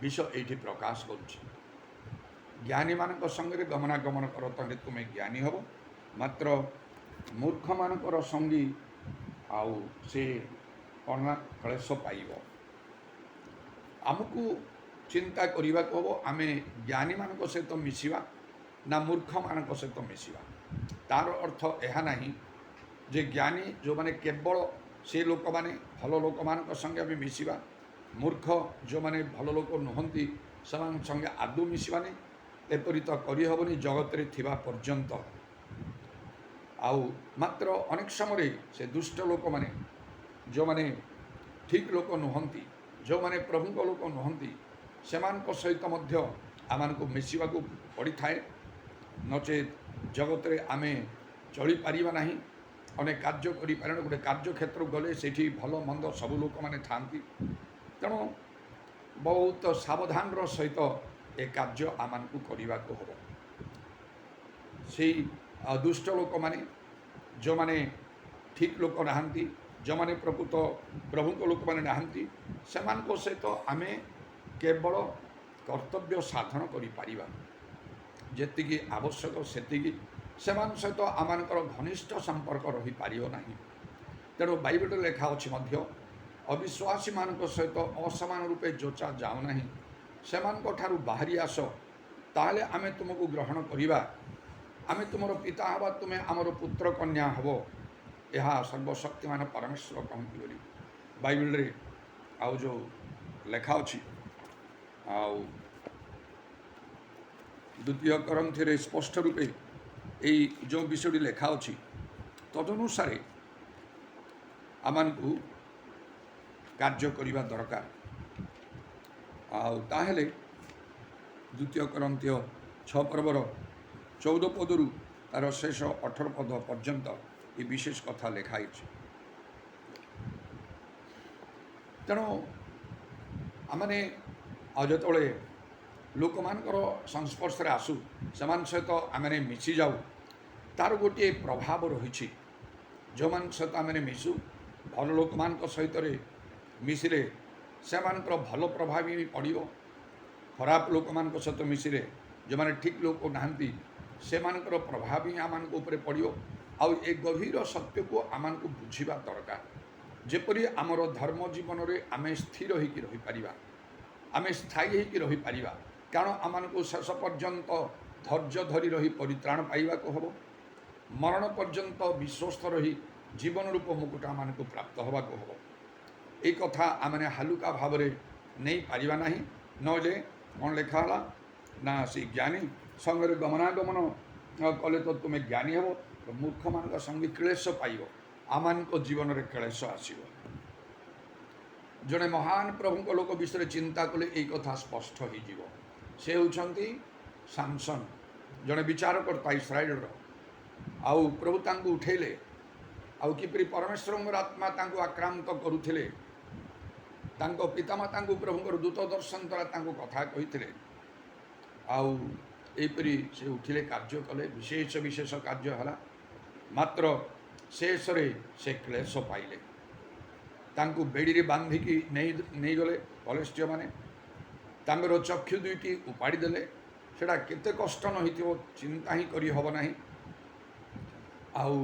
ବିଷୟ ଏଇଠି ପ୍ରକାଶ କରୁଛି। ଜ୍ଞାନୀମାନଙ୍କ ସଙ୍ଗରେ ଗମନାଗମନ କର, ତାହେଲେ ତୁମେ ଜ୍ଞାନୀ ହେବ, ମାତ୍ର ମୂର୍ଖମାନଙ୍କର ସଙ୍ଗୀ ଆଉ ସେ କ'ଣ ନା କ୍ଲେଶ ପାଇବ। ଆମକୁ ଚିନ୍ତା କରିବାକୁ ହେବ, ଆମେ ଜ୍ଞାନୀମାନଙ୍କ ସହିତ ମିଶିବା ନା ମୂର୍ଖମାନଙ୍କ ସହିତ ମିଶିବା। ତା'ର ଅର୍ଥ ଏହା ନାହିଁ ଯେ ଜ୍ଞାନୀ ଯେଉଁମାନେ କେବଳ ସେ ଲୋକମାନେ ଭଲ ଲୋକମାନଙ୍କ ସଙ୍ଗେ ଆମେ ମିଶିବା, ମୂର୍ଖ ଯେଉଁମାନେ ଭଲ ଲୋକ ନୁହନ୍ତି ସେମାନଙ୍କ ସଙ୍ଗେ ଆଦୌ ମିଶିବାନି। ଏପରି ତ କରିହେବନି ଜଗତରେ ଥିବା ପର୍ଯ୍ୟନ୍ତ। ଆଉ ମାତ୍ର ଅନେକ ସମୟରେ ସେ ଦୁଷ୍ଟ ଲୋକମାନେ, ଯେଉଁମାନେ ଠିକ୍ ଲୋକ ନୁହନ୍ତି, ଯେଉଁମାନେ ପ୍ରଭୁଙ୍କ ଲୋକ ନୁହନ୍ତି, ସେମାନଙ୍କ ସହିତ ମଧ୍ୟ ଆମମାନଙ୍କୁ ମିଶିବାକୁ ପଡ଼ିଥାଏ, ନଚେତ୍ ଜଗତରେ ଆମେ ଚଳିପାରିବା ନାହିଁ। ଅନେକ କାର୍ଯ୍ୟ କରିପାରିବା। ଗୋଟେ କାର୍ଯ୍ୟକ୍ଷେତ୍ରକୁ ଗଲେ ସେଠି ଭଲ ମନ୍ଦ ସବୁ ଲୋକମାନେ ଥାଆନ୍ତି। ତେଣୁ ବହୁତ ସାବଧାନର ସହିତ ଏ କାର୍ଯ୍ୟ ଆମମାନଙ୍କୁ କରିବାକୁ ହେବ। ସେଇ ଦୁଷ୍ଟ ଲୋକମାନେ, ଯେଉଁମାନେ ଠିକ୍ ଲୋକ ନାହାନ୍ତି, ଯେଉଁମାନେ ପ୍ରଭୁଙ୍କ ଲୋକମାନେ ନାହାନ୍ତି, ସେମାନଙ୍କ ସହିତ ଆମେ କେବଳ କର୍ତ୍ତବ୍ୟ ସାଧନ କରିପାରିବା। ଯେତିକି ଆବଶ୍ୟକ ସେତିକି, ସେମାନଙ୍କ ସହିତ ଆମମାନଙ୍କର ଘନିଷ୍ଠ ସମ୍ପର୍କ ରହିପାରିବ ନାହିଁ। ତେଣୁ ବାଇବେଲରେ ଲେଖା ଅଛି ମଧ୍ୟ, ଅବିଶ୍ୱାସୀମାନଙ୍କ ସହିତ ଅସମାନ ରୂପେ ଯୋଚା ଯାଉନାହିଁ, ସେମାନଙ୍କ ଠାରୁ ବାହାରି ଆସ, ତାହେଲେ ଆମେ ତୁମକୁ ଗ୍ରହଣ କରିବା, ଆମେ ତୁମର ପିତା ହେବା, ତୁମେ ଆମର ପୁତ୍ର କନ୍ୟା ହେବ, ଏହା ସର୍ବଶକ୍ତିମାନ ପରମେଶ୍ୱର କହନ୍ତି ବୋଲି ବାଇବେଲରେ ଆଉ ଯେଉଁ ଲେଖା ଅଛି। ଆଉ ଦ୍ୱିତୀୟ କରନ୍ଥିରେ ସ୍ପଷ୍ଟ ରୂପେ ଏଇ ଯେଉଁ ବିଷୟଟି ଲେଖା ଅଛି, ତଦନୁସାରେ ଆମମାନଙ୍କୁ କାର୍ଯ୍ୟ କରିବା ଦରକାର। ଆଉ ତାହେଲେ ଦ୍ୱିତୀୟ କରନ୍ଥୀୟ 6 ପର୍ବର 14 ପଦରୁ ତା'ର ଶେଷ 18 ପଦ ପର୍ଯ୍ୟନ୍ତ ଏ ବିଶେଷ କଥା ଲେଖା ହେଇଛି। ତେଣୁ ଆମମାନେ ଆଉ ଯେତେବେଳେ ଲୋକମାନଙ୍କର ସଂସ୍ପର୍ଶରେ ଆସୁ, ସେମାନଙ୍କ ସହିତ ଆମେ ମିଶିଯାଉ, ତା'ର ଗୋଟିଏ ପ୍ରଭାବ ରହିଛି। ଯେଉଁମାନଙ୍କ ସହିତ ଆମେ ମିଶୁ, ଭଲ ଲୋକମାନଙ୍କ ସହିତରେ ମିଶିଲେ ସେମାନଙ୍କର ଭଲ ପ୍ରଭାବ ବି ପଡ଼ିବ। ଖରାପ ଲୋକମାନଙ୍କ ସହିତ ମିଶିଲେ, ଯେଉଁମାନେ ଠିକ୍ ଲୋକ ନାହାନ୍ତି, ସେମାନଙ୍କର ପ୍ରଭାବ ହିଁ ଆମମାନଙ୍କ ଉପରେ ପଡ଼ିବ। ଆଉ ଏ ଗଭୀର ସତ୍ୟକୁ ଆମମାନଙ୍କୁ ବୁଝିବା ଦରକାର, ଯେପରି ଆମର ଧର୍ମ ଜୀବନରେ ଆମେ ସ୍ଥିର ହୋଇକି ରହିପାରିବା, ଆମେ ସ୍ଥାୟୀ ହୋଇକି ରହିପାରିବା। କାରଣ ଆମମାନଙ୍କୁ ଶେଷ ପର୍ଯ୍ୟନ୍ତ ଧୈର୍ଯ୍ୟ ଧରି ରହି ପରିତ୍ରାଣ ପାଇବାକୁ ହେବ। ମରଣ ପର୍ଯ୍ୟନ୍ତ ବିଶ୍ୱସ୍ତ ରହି ଜୀବନ ରୂପ ମୁକୁଟ ଆମମାନଙ୍କୁ ପ୍ରାପ୍ତ ହେବାକୁ ହେବ। এই କଥା ଆମେ ହାଲୁକା ଭାବରେ ନେଇପାରିବା ନାହିଁ। ନହେଲେ କ'ଣ ଲେଖା ହେଲା ନା, ସେ ଜ୍ଞାନୀ ସଙ୍ଗରେ ଗମନାଗମନ କଲେ ତ ତୁମେ ଜ୍ଞାନୀ ହେବ, ମୂର୍ଖମାନଙ୍କ ସଙ୍ଗେ କ୍ଲେଶ ପାଇବ, ଆମମାନଙ୍କ ଜୀବନରେ କ୍ଲେଶ ଆସିବ। ଜଣେ ମହାନ ପ୍ରଭୁଙ୍କ ଲୋକ ବିଷୟରେ ଚିନ୍ତା କଲେ ଏଇ କଥା ସ୍ପଷ୍ଟ ହୋଇଯିବ। ସେ ହେଉଛନ୍ତି ସାମସନ୍, ଜଣେ ବିଚାରକର୍ତ୍ତା ଇସ୍ରାଏଲର। ଆଉ ପ୍ରଭୁ ତାଙ୍କୁ ଉଠେଇଲେ, ଆଉ କିପରି ପରମେଶ୍ୱରଙ୍କର ଆତ୍ମା ତାଙ୍କୁ ଆକ୍ରାନ୍ତ କରୁଥିଲେ, ତାଙ୍କ ପିତାମାତାଙ୍କୁ ପ୍ରଭୁଙ୍କର ଦୂତ ଦର୍ଶନ ଦ୍ୱାରା ତାଙ୍କୁ କଥା କହିଥିଲେ। ଆଉ ଏହିପରି ସେ ଉଠିଲେ, କାର୍ଯ୍ୟ କଲେ, ବିଶେଷ କାର୍ଯ୍ୟ ହେଲା। ମାତ୍ର ଶେଷରେ ସେ କ୍ଲେଶ ପାଇଲେ। ତାଙ୍କୁ ବେଡ଼ିରେ ବାନ୍ଧିକି ନେଇଗଲେ ଫଲିଷ୍ଟିୟମାନେ, ତାଙ୍କର ଚକ୍ଷୁ ଦୁଇଟି ଉପାଡ଼ି ଦେଲେ। ସେଇଟା କେତେ କଷ୍ଟ ନ ହୋଇଥିବ ଚିନ୍ତା ହିଁ କରିହେବ ନାହିଁ। ଆଉ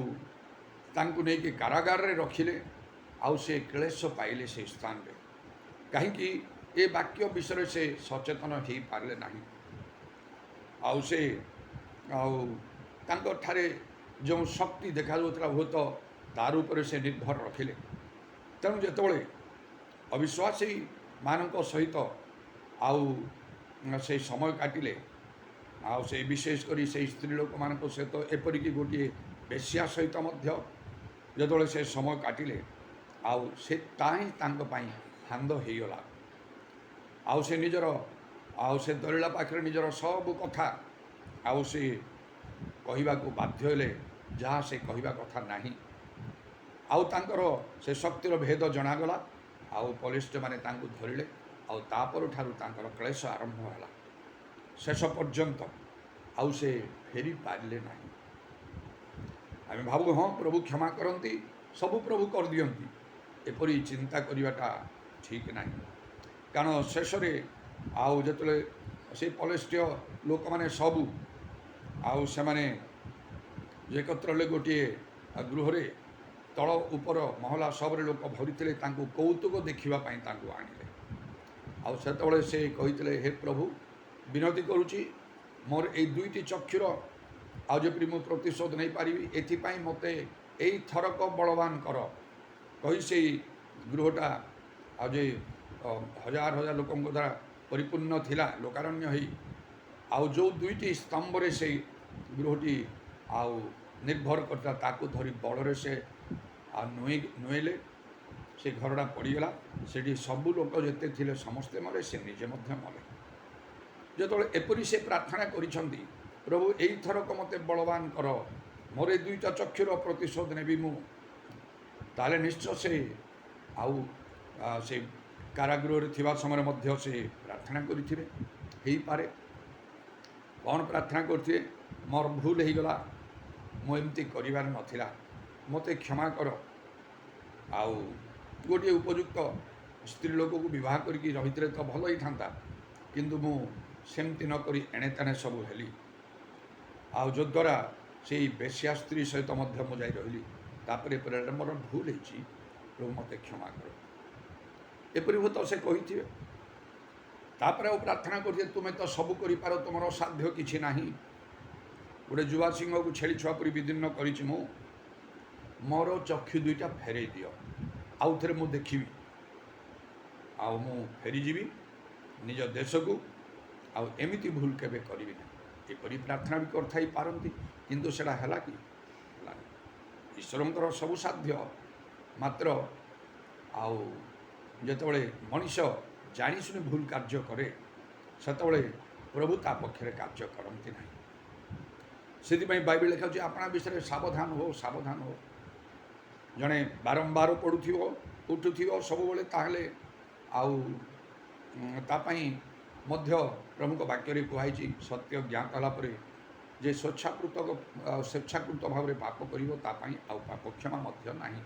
ତାଙ୍କୁ ନେଇକି କାରାଗାରରେ ରଖିଲେ ଆଉ ସେ କ୍ଲେଶ ପାଇଲେ ସେ ସ୍ଥାନରେ। କାହିଁକି ଏ ବାକ୍ୟ ବିଷୟରେ ସେ ସଚେତନ ହୋଇପାରିଲେ ନାହିଁ। ଆଉ ସେ ଆଉ ତାଙ୍କଠାରେ ଯେଉଁ ଶକ୍ତି ଦେଖାଯାଉଥିଲା ହୁଏତ ତାର ଉପରେ ସେ ନିର୍ଭର ରଖିଲେ। ତେଣୁ ଯେତେବେଳେ ଅବିଶ୍ୱାସୀମାନଙ୍କ ସହିତ ଆଉ ସେ ସମୟ କାଟିଲେ, ଆଉ ସେ ବିଶେଷ କରି ସେଇ ସ୍ତ୍ରୀ ଲୋକମାନଙ୍କ ସହିତ ଏପରିକି ଗୋଟିଏ ବେଶ୍ୟା ସହିତ ମଧ୍ୟ ଯେତେବେଳେ ସେ ସମୟ କାଟିଲେ, ଆଉ ସେ ତାହା ହିଁ ତାଙ୍କ ପାଇଁ ହାନ୍ଦ ହୋଇଗଲା। ଆଉ ସେ ନିଜର ଆଉ ସେ ଦଳିଲା ପାଖରେ ନିଜର ସବୁ କଥା ଆଉ ସେ କହିବାକୁ ବାଧ୍ୟ ହେଲେ, ଯାହା ସେ କହିବା କଥା ନାହିଁ। ଆଉ ତାଙ୍କର ସେ ଶକ୍ତିର ଭେଦ ଜଣାଗଲା। ଆଉ ପୋଲିସମାନେ ତାଙ୍କୁ ଧରିଲେ। ଆଉ ତାପରଠାରୁ ତାଙ୍କର କ୍ଲେଶ ଆରମ୍ଭ ହେଲା। ଶେଷ ପର୍ଯ୍ୟନ୍ତ ଆଉ ସେ ଫେରି ପାରିଲେ ନାହିଁ। ଆମେ ଭାବୁ ହଁ ପ୍ରଭୁ କ୍ଷମା କରନ୍ତି, ସବୁ ପ୍ରଭୁ କରିଦିଅନ୍ତି, ଏପରି ଚିନ୍ତା କରିବାଟା ଠିକ୍ ନାହିଁ। କାରଣ ଶେଷରେ ଆଉ ଯେତେବେଳେ ସେ ପଲେଷ୍ଠୀୟ ଲୋକମାନେ ସବୁ ଆଉ ସେମାନେ ଏକତ୍ର ହେଲେ ଗୋଟିଏ ଗୃହରେ, ତଳ ଉପର ମହଲା ସବୁରେ ଲୋକ ଭରିଥିଲେ, ତାଙ୍କୁ କୌତୁକ ଦେଖିବା ପାଇଁ ତାଙ୍କୁ ଆଣିଲେ। ଆଉ ସେତେବେଳେ ସେ କହିଥିଲେ, ହେ ପ୍ରଭୁ, ବିନତି କରୁଛି ମୋର ଏଇ ଦୁଇଟି ଚକ୍ଷୁର ଆଉ ଯେପରି ମୁଁ ପ୍ରତିଶୋଧ ନେଇପାରିବି, ଏଥିପାଇଁ ମୋତେ ଏଇ ଥରକ ବଳବାନ କର। କହି ସେଇ ଗୃହଟା ଆଉ ଯେ ହଜାର ହଜାର ଲୋକଙ୍କ ଦ୍ୱାରା ପରିପୂର୍ଣ୍ଣ ଥିଲା, ଲୋକାରଣ୍ୟ ହେଇ, ଆଉ ଯେଉଁ ଦୁଇଟି ସ୍ତମ୍ଭରେ ସେଇ ଗୃହଟି ଆଉ ନିର୍ଭର କରିଥିଲା, ତାକୁ ଧରି ବଳରେ ସେ ଆଉ ନୁଏଇଲେ। ସେ ଘରଟା ପଡ଼ିଗଲା। ସେଠି ସବୁ ଲୋକ ଯେତେ ଥିଲେ ସମସ୍ତେ ମଲେ, ସେ ନିଜେ ମଧ୍ୟ ମଲେ। ଯେତେବେଳେ ଏପରି ସେ ପ୍ରାର୍ଥନା କରିଛନ୍ତି, ପ୍ରଭୁ ଏଇଥରକ ମୋତେ ବଳବାନ କର, ମୋର ଏ ଦୁଇଟା ଚକ୍ଷୁର ପ୍ରତିଶୋଧ ନେବି ମୁଁ, ତାହେଲେ ନିଶ୍ଚୟ ସେ ଆଉ ସେ କାରାଗୃହରେ ଥିବା ସମୟରେ ମଧ୍ୟ ସେ ପ୍ରାର୍ଥନା କରିଥିବେ। ହେଇପାରେ କ'ଣ ପ୍ରାର୍ଥନା କରିଥିବେ, ମୋର ଭୁଲ ହେଇଗଲା, ମୁଁ ଏମିତି କରିବାର ନଥିଲା, ମୋତେ କ୍ଷମା କର। ଆଉ ଗୋଟିଏ ଉପଯୁକ୍ତ ସ୍ତ୍ରୀ ଲୋକକୁ ବିବାହ କରିକି ରହିଥିଲେ ତ ଭଲ ହେଇଥାନ୍ତା, କିନ୍ତୁ ମୁଁ ସେମିତି ନ କରି ଏଣେ ତେଣେ ସବୁ ହେଲି। ଆଉ ଯଦ୍ୱାରା ସେଇ ବେଶ୍ୟା ସ୍ତ୍ରୀ ସହିତ ମଧ୍ୟ ମୁଁ ଯାଇ ରହିଲି। ତାପରେ ମୋର ଭୁଲ ହେଇଛି, ପ୍ରଭୁ ମୋତେ କ୍ଷମା କର, ଏପରି ହୁଏତ ସେ କହିଥିବେ। ତାପରେ ଆଉ ପ୍ରାର୍ଥନା କରିଥିବେ, ତୁମେ ତ ସବୁ କରିପାର, ତୁମର ସାଧ୍ୟ କିଛି ନାହିଁ। ଗୋଟେ ଯୁବା ସିଂହକୁ ଛେଳି ଛୁଆ ପରି ବିଦୀର୍ଣ୍ଣ କରିଛି ମୁଁ, ମୋର ଚକ୍ଷୁ ଦୁଇଟା ଫେରେଇ ଦିଅ, ଆଉ ଥରେ ମୁଁ ଦେଖିବି, ଆଉ ମୁଁ ଫେରିଯିବି ନିଜ ଦେଶକୁ, ଆଉ ଏମିତି ଭୁଲ କେବେ କରିବି ନାହିଁ। ଏପରି ପ୍ରାର୍ଥନା ବି କରିଥାଇ ପାରନ୍ତି, କିନ୍ତୁ ସେଇଟା ହେଲା କି ହେଲାନି। ଈଶ୍ୱରଙ୍କର ସବୁ ସାଧ୍ୟ, ମାତ୍ର ଆଉ ଯେତେବେଳେ ମଣିଷ ଜାଣିଶୁଣି ଭୁଲ କାର୍ଯ୍ୟ କରେ, ସେତେବେଳେ ପ୍ରଭୁ ତା ପକ୍ଷରେ କାର୍ଯ୍ୟ କରନ୍ତି ନାହିଁ। ସେଥିପାଇଁ ବାଇବେଲ ଲେଖା ହେଉଛି, ଆପଣା ବିଷୟରେ ସାବଧାନ ହୋ, ସାବଧାନ ହୋ। ଜଣେ ବାରମ୍ବାର ପଢ଼ୁଥିବ, ଉଠୁଥିବ ସବୁବେଳେ, ତାହେଲେ ଆଉ ତା ପାଇଁ ମଧ୍ୟ ପ୍ରଭୁଙ୍କ ବାକ୍ୟରେ କୁହାଯାଇଛି, ସତ୍ୟ ଜ୍ଞାତ ହେଲା ପରେ ଯେ ସ୍ୱେଚ୍ଛାକୃତ ଭାବରେ ପାପ କରିବ, ତା ପାଇଁ ଆଉ ପାପ କ୍ଷମା ମଧ୍ୟ ନାହିଁ।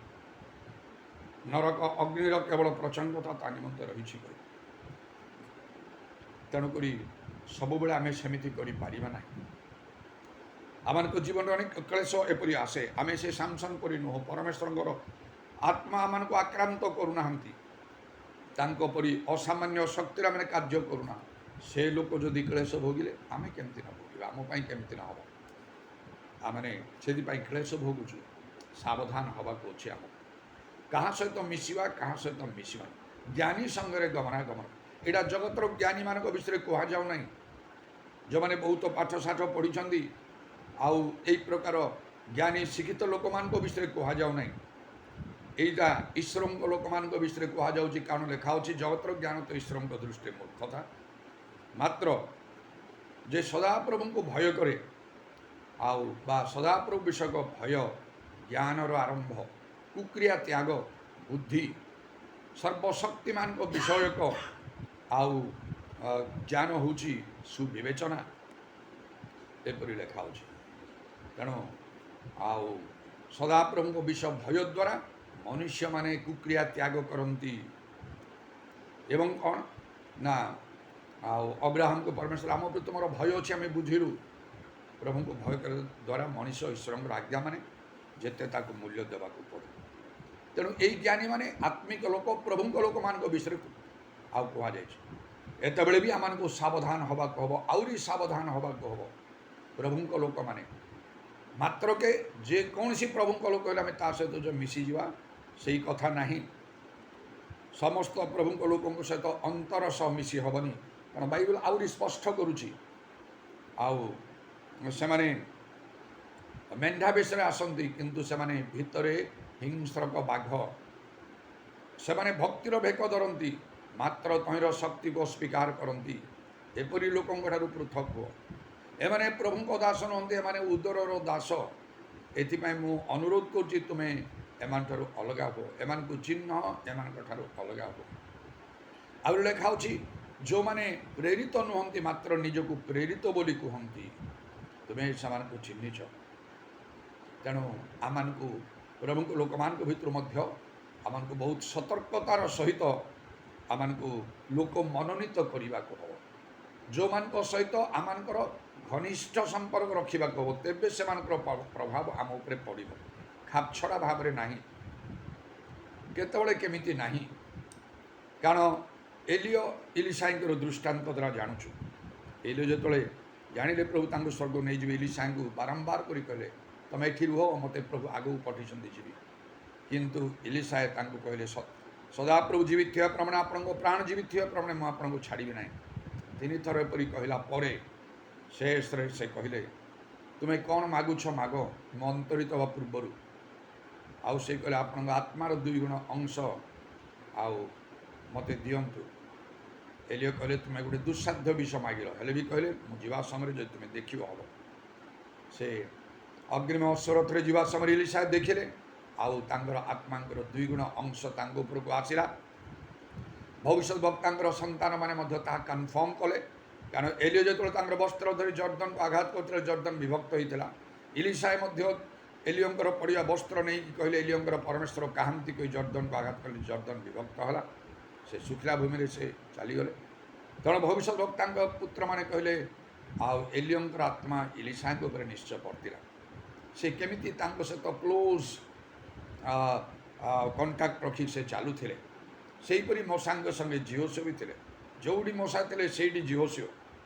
ନରକ ଅଗ୍ନିର କେବଳ ପ୍ରଚଣ୍ଡତା ତା ନିମନ୍ତେ ରହିଛି କହି। ତେଣୁକରି ସବୁବେଳେ ଆମେ ସେମିତି କରିପାରିବା ନାହିଁ। ଆମମାନଙ୍କ ଜୀବନରେ ଅନେକ କ୍ଲେଶ ଏପରି ଆସେ, ଆମେ ସେ ସାମସନ ପରି ନୁହଁ। ପରମେଶ୍ୱରଙ୍କର ଆତ୍ମା ଆମମାନଙ୍କୁ ଆକ୍ରାନ୍ତ କରୁନାହାନ୍ତି, ତାଙ୍କ ପରି ଅସାମାନ୍ୟ ଶକ୍ତିରେ ଆମେ କାର୍ଯ୍ୟ କରୁନା। ସେ ଲୋକ ଯଦି କ୍ଲେଶ ଭୋଗିଲେ, ଆମେ କେମିତି ନ ଭୋଗିବା, ଆମ ପାଇଁ କେମିତି ନ ହେବ? ଆମେ ସେଥିପାଇଁ କ୍ଲେଶ ଭୋଗୁଛୁ। ସାବଧାନ ହେବାକୁ ଅଛି ଆମକୁ। କାହା ସହିତ ମିଶିବା, କାହା ସହିତ ମିଶିବା, ଜ୍ଞାନୀ ସଙ୍ଗରେ ଗମନାଗମନ। ଏଇଟା ଜଗତର ଜ୍ଞାନୀମାନଙ୍କ ବିଷୟରେ କୁହାଯାଉ ନାହିଁ। ଯେଉଁମାନେ ବହୁତ ପାଠଶାଠ ପଢ଼ିଛନ୍ତି, ଆଉ ଏଇ ପ୍ରକାର ଜ୍ଞାନୀ ଶିକ୍ଷିତ ଲୋକମାନଙ୍କ ବିଷୟରେ କୁହାଯାଉ ନାହିଁ। ଏଇଟା ଈଶ୍ୱରଙ୍କ ଲୋକମାନଙ୍କ ବିଷୟରେ କୁହାଯାଉଛି। କାରଣ ଲେଖା ଅଛି, ଜଗତର ଜ୍ଞାନ ତ ଈଶ୍ୱରଙ୍କ ଦୃଷ୍ଟିରେ ମୂର୍ଖତା। ମାତ୍ର ଯେ ସଦାପ୍ରଭୁଙ୍କୁ ଭୟ କରେ, ଆଉ ବା ସଦାପ୍ରଭୁ ବିଷୟକ ଭୟ ଜ୍ଞାନର ଆରମ୍ଭ, କୁକ୍ରିୟା ତ୍ୟାଗ, ବୁଦ୍ଧି, ସର୍ବଶକ୍ତିମାନଙ୍କ ବିଷୟକ ଆଉ ଜ୍ଞାନ ହେଉଛି ସୁବିବେଚନା, ଏପରି ଲେଖା ହେଉଛି। ତେଣୁ ଆଉ ସଦାପ୍ରଭୁଙ୍କ ବିଷୟ ଭୟ ଦ୍ୱାରା ମନୁଷ୍ୟମାନେ କୁକ୍ରିୟା ତ୍ୟାଗ କରନ୍ତି। ଏବଂ କ'ଣ ନା, ଆଉ ଅବ୍ରାହମକୁ ପରମେଶ୍ୱର, ଆମ ପ୍ରତି ତୁମର ଭୟ ଅଛି, ଆମେ ବୁଝିଲୁ। ପ୍ରଭୁଙ୍କୁ ଭୟ କରିବା ଦ୍ୱାରା ମଣିଷ ଈଶ୍ୱରଙ୍କର ଆଜ୍ଞା ମାନେ ଯେତେ ତାକୁ ମୂଲ୍ୟ ଦେବାକୁ ପଡ଼େ। ତେଣୁ ଏଇ ଜ୍ଞାନୀ ମାନେ ଆତ୍ମିକ ଲୋକ, ପ୍ରଭୁଙ୍କ ଲୋକମାନଙ୍କ ବିଷୟରେ ଆଉ କୁହାଯାଇଛି। ଏତେବେଳେ ବି ଆମମାନଙ୍କୁ ସାବଧାନ ହେବାକୁ ହେବ, ଆହୁରି ସାବଧାନ ହେବାକୁ ହେବ। ପ୍ରଭୁଙ୍କ ଲୋକମାନେ ମାତ୍ରକେ ଯେକୌଣସି ପ୍ରଭୁଙ୍କ ଲୋକ ହେଲେ ଆମେ ତା ସହିତ ଯେଉଁ ମିଶିଯିବା ସେଇ କଥା ନାହିଁ। ସମସ୍ତ ପ୍ରଭୁଙ୍କ ଲୋକଙ୍କ ସହିତ ଅନ୍ତର ସହ ମିଶି ହେବନି, କାରଣ ବାଇବଲ ଆହୁରି ସ୍ପଷ୍ଟ କରୁଛି। ଆଉ ସେମାନେ ମେଣ୍ଢା ବେଶରେ ଆସନ୍ତି, କିନ୍ତୁ ସେମାନେ ଭିତରେ ହିଂସ୍ରକ ବାଘ। ସେମାନେ ଭକ୍ତିର ଭେକ ଧରନ୍ତି, ମାତ୍ର ତହିଁର ଶକ୍ତିକୁ ଅସ୍ୱୀକାର କରନ୍ତି। ଏପରି ଲୋକଙ୍କ ଠାରୁ ପୃଥକ ହୁଅ। ଏମାନେ ପ୍ରଭୁଙ୍କ ଦାସ ନୁହନ୍ତି, ଏମାନେ ଉଦରର ଦାସ। ଏଥିପାଇଁ ମୁଁ ଅନୁରୋଧ କରୁଛି, ତୁମେ ଏମାନଠାରୁ ଅଲଗା ହୁଅ, ଏମାନଙ୍କୁ ଚିହ୍ନ, ଏମାନଙ୍କ ଠାରୁ ଅଲଗା ହୁଅ। ଆହୁରି ଲେଖା ଅଛି, ଯେଉଁମାନେ ପ୍ରେରିତ ନୁହନ୍ତି ମାତ୍ର ନିଜକୁ ପ୍ରେରିତ ବୋଲି କୁହନ୍ତି, ତୁମେ ସେମାନଙ୍କୁ ଚିହ୍ନିଛ। ତେଣୁ ଆମମାନଙ୍କୁ ପ୍ରଭୁଙ୍କ ଲୋକମାନଙ୍କ ଭିତରୁ ମଧ୍ୟ ଆମମାନଙ୍କୁ ବହୁତ ସତର୍କତାର ସହିତ ଆମମାନଙ୍କୁ ଲୋକ ମନୋନୀତ କରିବାକୁ ହେବ। ଯେଉଁମାନଙ୍କ ସହିତ ଆମମାନଙ୍କର ଘନିଷ୍ଠ ସମ୍ପର୍କ ରଖିବାକୁ ହେବ, ତେବେ ସେମାନଙ୍କର ପ୍ରଭାବ ଆମ ଉପରେ ପଡ଼ିବ, ଖାପଛଡ଼ା ଭାବରେ ନାହିଁ, କେତେବେଳେ କେମିତି ନାହିଁ। କାରଣ ଏଲିଓ ଇଲିଶାଙ୍କର ଦୃଷ୍ଟାନ୍ତ ଦ୍ୱାରା ଜାଣୁଛୁ। ଏଲିଓ ଯେତେବେଳେ ଜାଣିଲେ ପ୍ରଭୁ ତାଙ୍କୁ ସ୍ୱର୍ଗ ନେଇଯିବେ, ଇଲିଶାଙ୍କୁ ବାରମ୍ବାର କରି କହିଲେ, ତୁମେ ଏଠି ରୁହ, ମୋତେ ପ୍ରଭୁ ଆଗକୁ ପଠାଇଛନ୍ତି ଯିବି। କିନ୍ତୁ ଇଲିଶାଏ ତାଙ୍କୁ କହିଲେ, ସଦାପ୍ରଭୁ ଜୀବିତ ଥିବା ପ୍ରମାଣେ, ଆପଣଙ୍କ ପ୍ରାଣ ଜୀବିତ ଥିବା ପ୍ରମାଣେ ମୁଁ ଆପଣଙ୍କୁ ଛାଡ଼ିବି ନାହିଁ। 3 ଥର ଏପରି କହିଲା ପରେ ଶେଷରେ ସେ କହିଲେ, ତୁମେ କ'ଣ ମାଗୁଛ ମାଗ, ମୁଁ ଅନ୍ତରିତ ହେବା ପୂର୍ବରୁ। ଆଉ ସେ କହିଲେ, ଆପଣଙ୍କ ଆତ୍ମାର 2 ଗୁଣ ଅଂଶ ଆଉ ମୋତେ ଦିଅନ୍ତୁ। ଏଲିଓ କହିଲେ, ତୁମେ ଗୋଟେ ଦୁଃସାଧ୍ୟ ବିଷୟ ମାଗିଲ, ହେଲେ ବି କହିଲେ, ମୁଁ ଯିବା ସମୟରେ ଯଦି ତୁମେ ଦେଖିବ ହେବ। ସେ ଅଗ୍ନିମ ସ୍ୱରଥରେ ଯିବା ସମୟରେ ଇଲିଶା ଦେଖିଲେ, ଆଉ ତାଙ୍କର ଆତ୍ମାଙ୍କର 2 ଗୁଣ ଅଂଶ ତାଙ୍କ ଉପରକୁ ଆସିଲା। ଭବିଷ୍ୟତ ବକ୍ତାଙ୍କର ସନ୍ତାନମାନେ ମଧ୍ୟ ତାହା କନଫର୍ମ କଲେ। କାରଣ ଏଲିଓ ଯେତେବେଳେ ତାଙ୍କର ବସ୍ତ୍ର ଧରି ଜର୍ଦ୍ଦନକୁ ଆଘାତ କରୁଥିଲେ, ଜର୍ଦ୍ଦନ ବିଭକ୍ତ ହୋଇଥିଲା। ଇଲିଶାଏ ମଧ୍ୟ ଏଲିଓଙ୍କର ପଡ଼ିବା ବସ୍ତ୍ର ନେଇକି କହିଲେ, ଏଲିଓଙ୍କର ପରମେଶ୍ୱର କାହାନ୍ତି କହି ଜର୍ଦ୍ଦନକୁ ଆଘାତ କଲେ, ଜର୍ଦ୍ଦନ ବିଭକ୍ତ ହେଲା। ସେ ଶୁଖିଲା ଭୂମିରେ ସେ ଚାଲିଗଲେ। ତେଣୁ ଭବିଷ୍ୟତ ବକ୍ତାଙ୍କ ପୁତ୍ରମାନେ କହିଲେ, ଆଉ ଏଲିଓଙ୍କର ଆତ୍ମା ଇଲିଶାଙ୍କ ଉପରେ ନିଶ୍ଚୟ ପଡ଼ିଥିଲା। ସେ କେମିତି ତାଙ୍କ ସହିତ କ୍ଲୋଜ୍ କଣ୍ଟାକ୍ଟ ରଖି ସେ ଚାଲୁଥିଲେ। ସେହିପରି ମଶାଙ୍କ ସଙ୍ଗେ ଜିହୋଶିଓ ବି ଥିଲେ। ଯେଉଁଠି ମଶା ଥିଲେ ସେଇଠି ଜିହୋଶିଓ।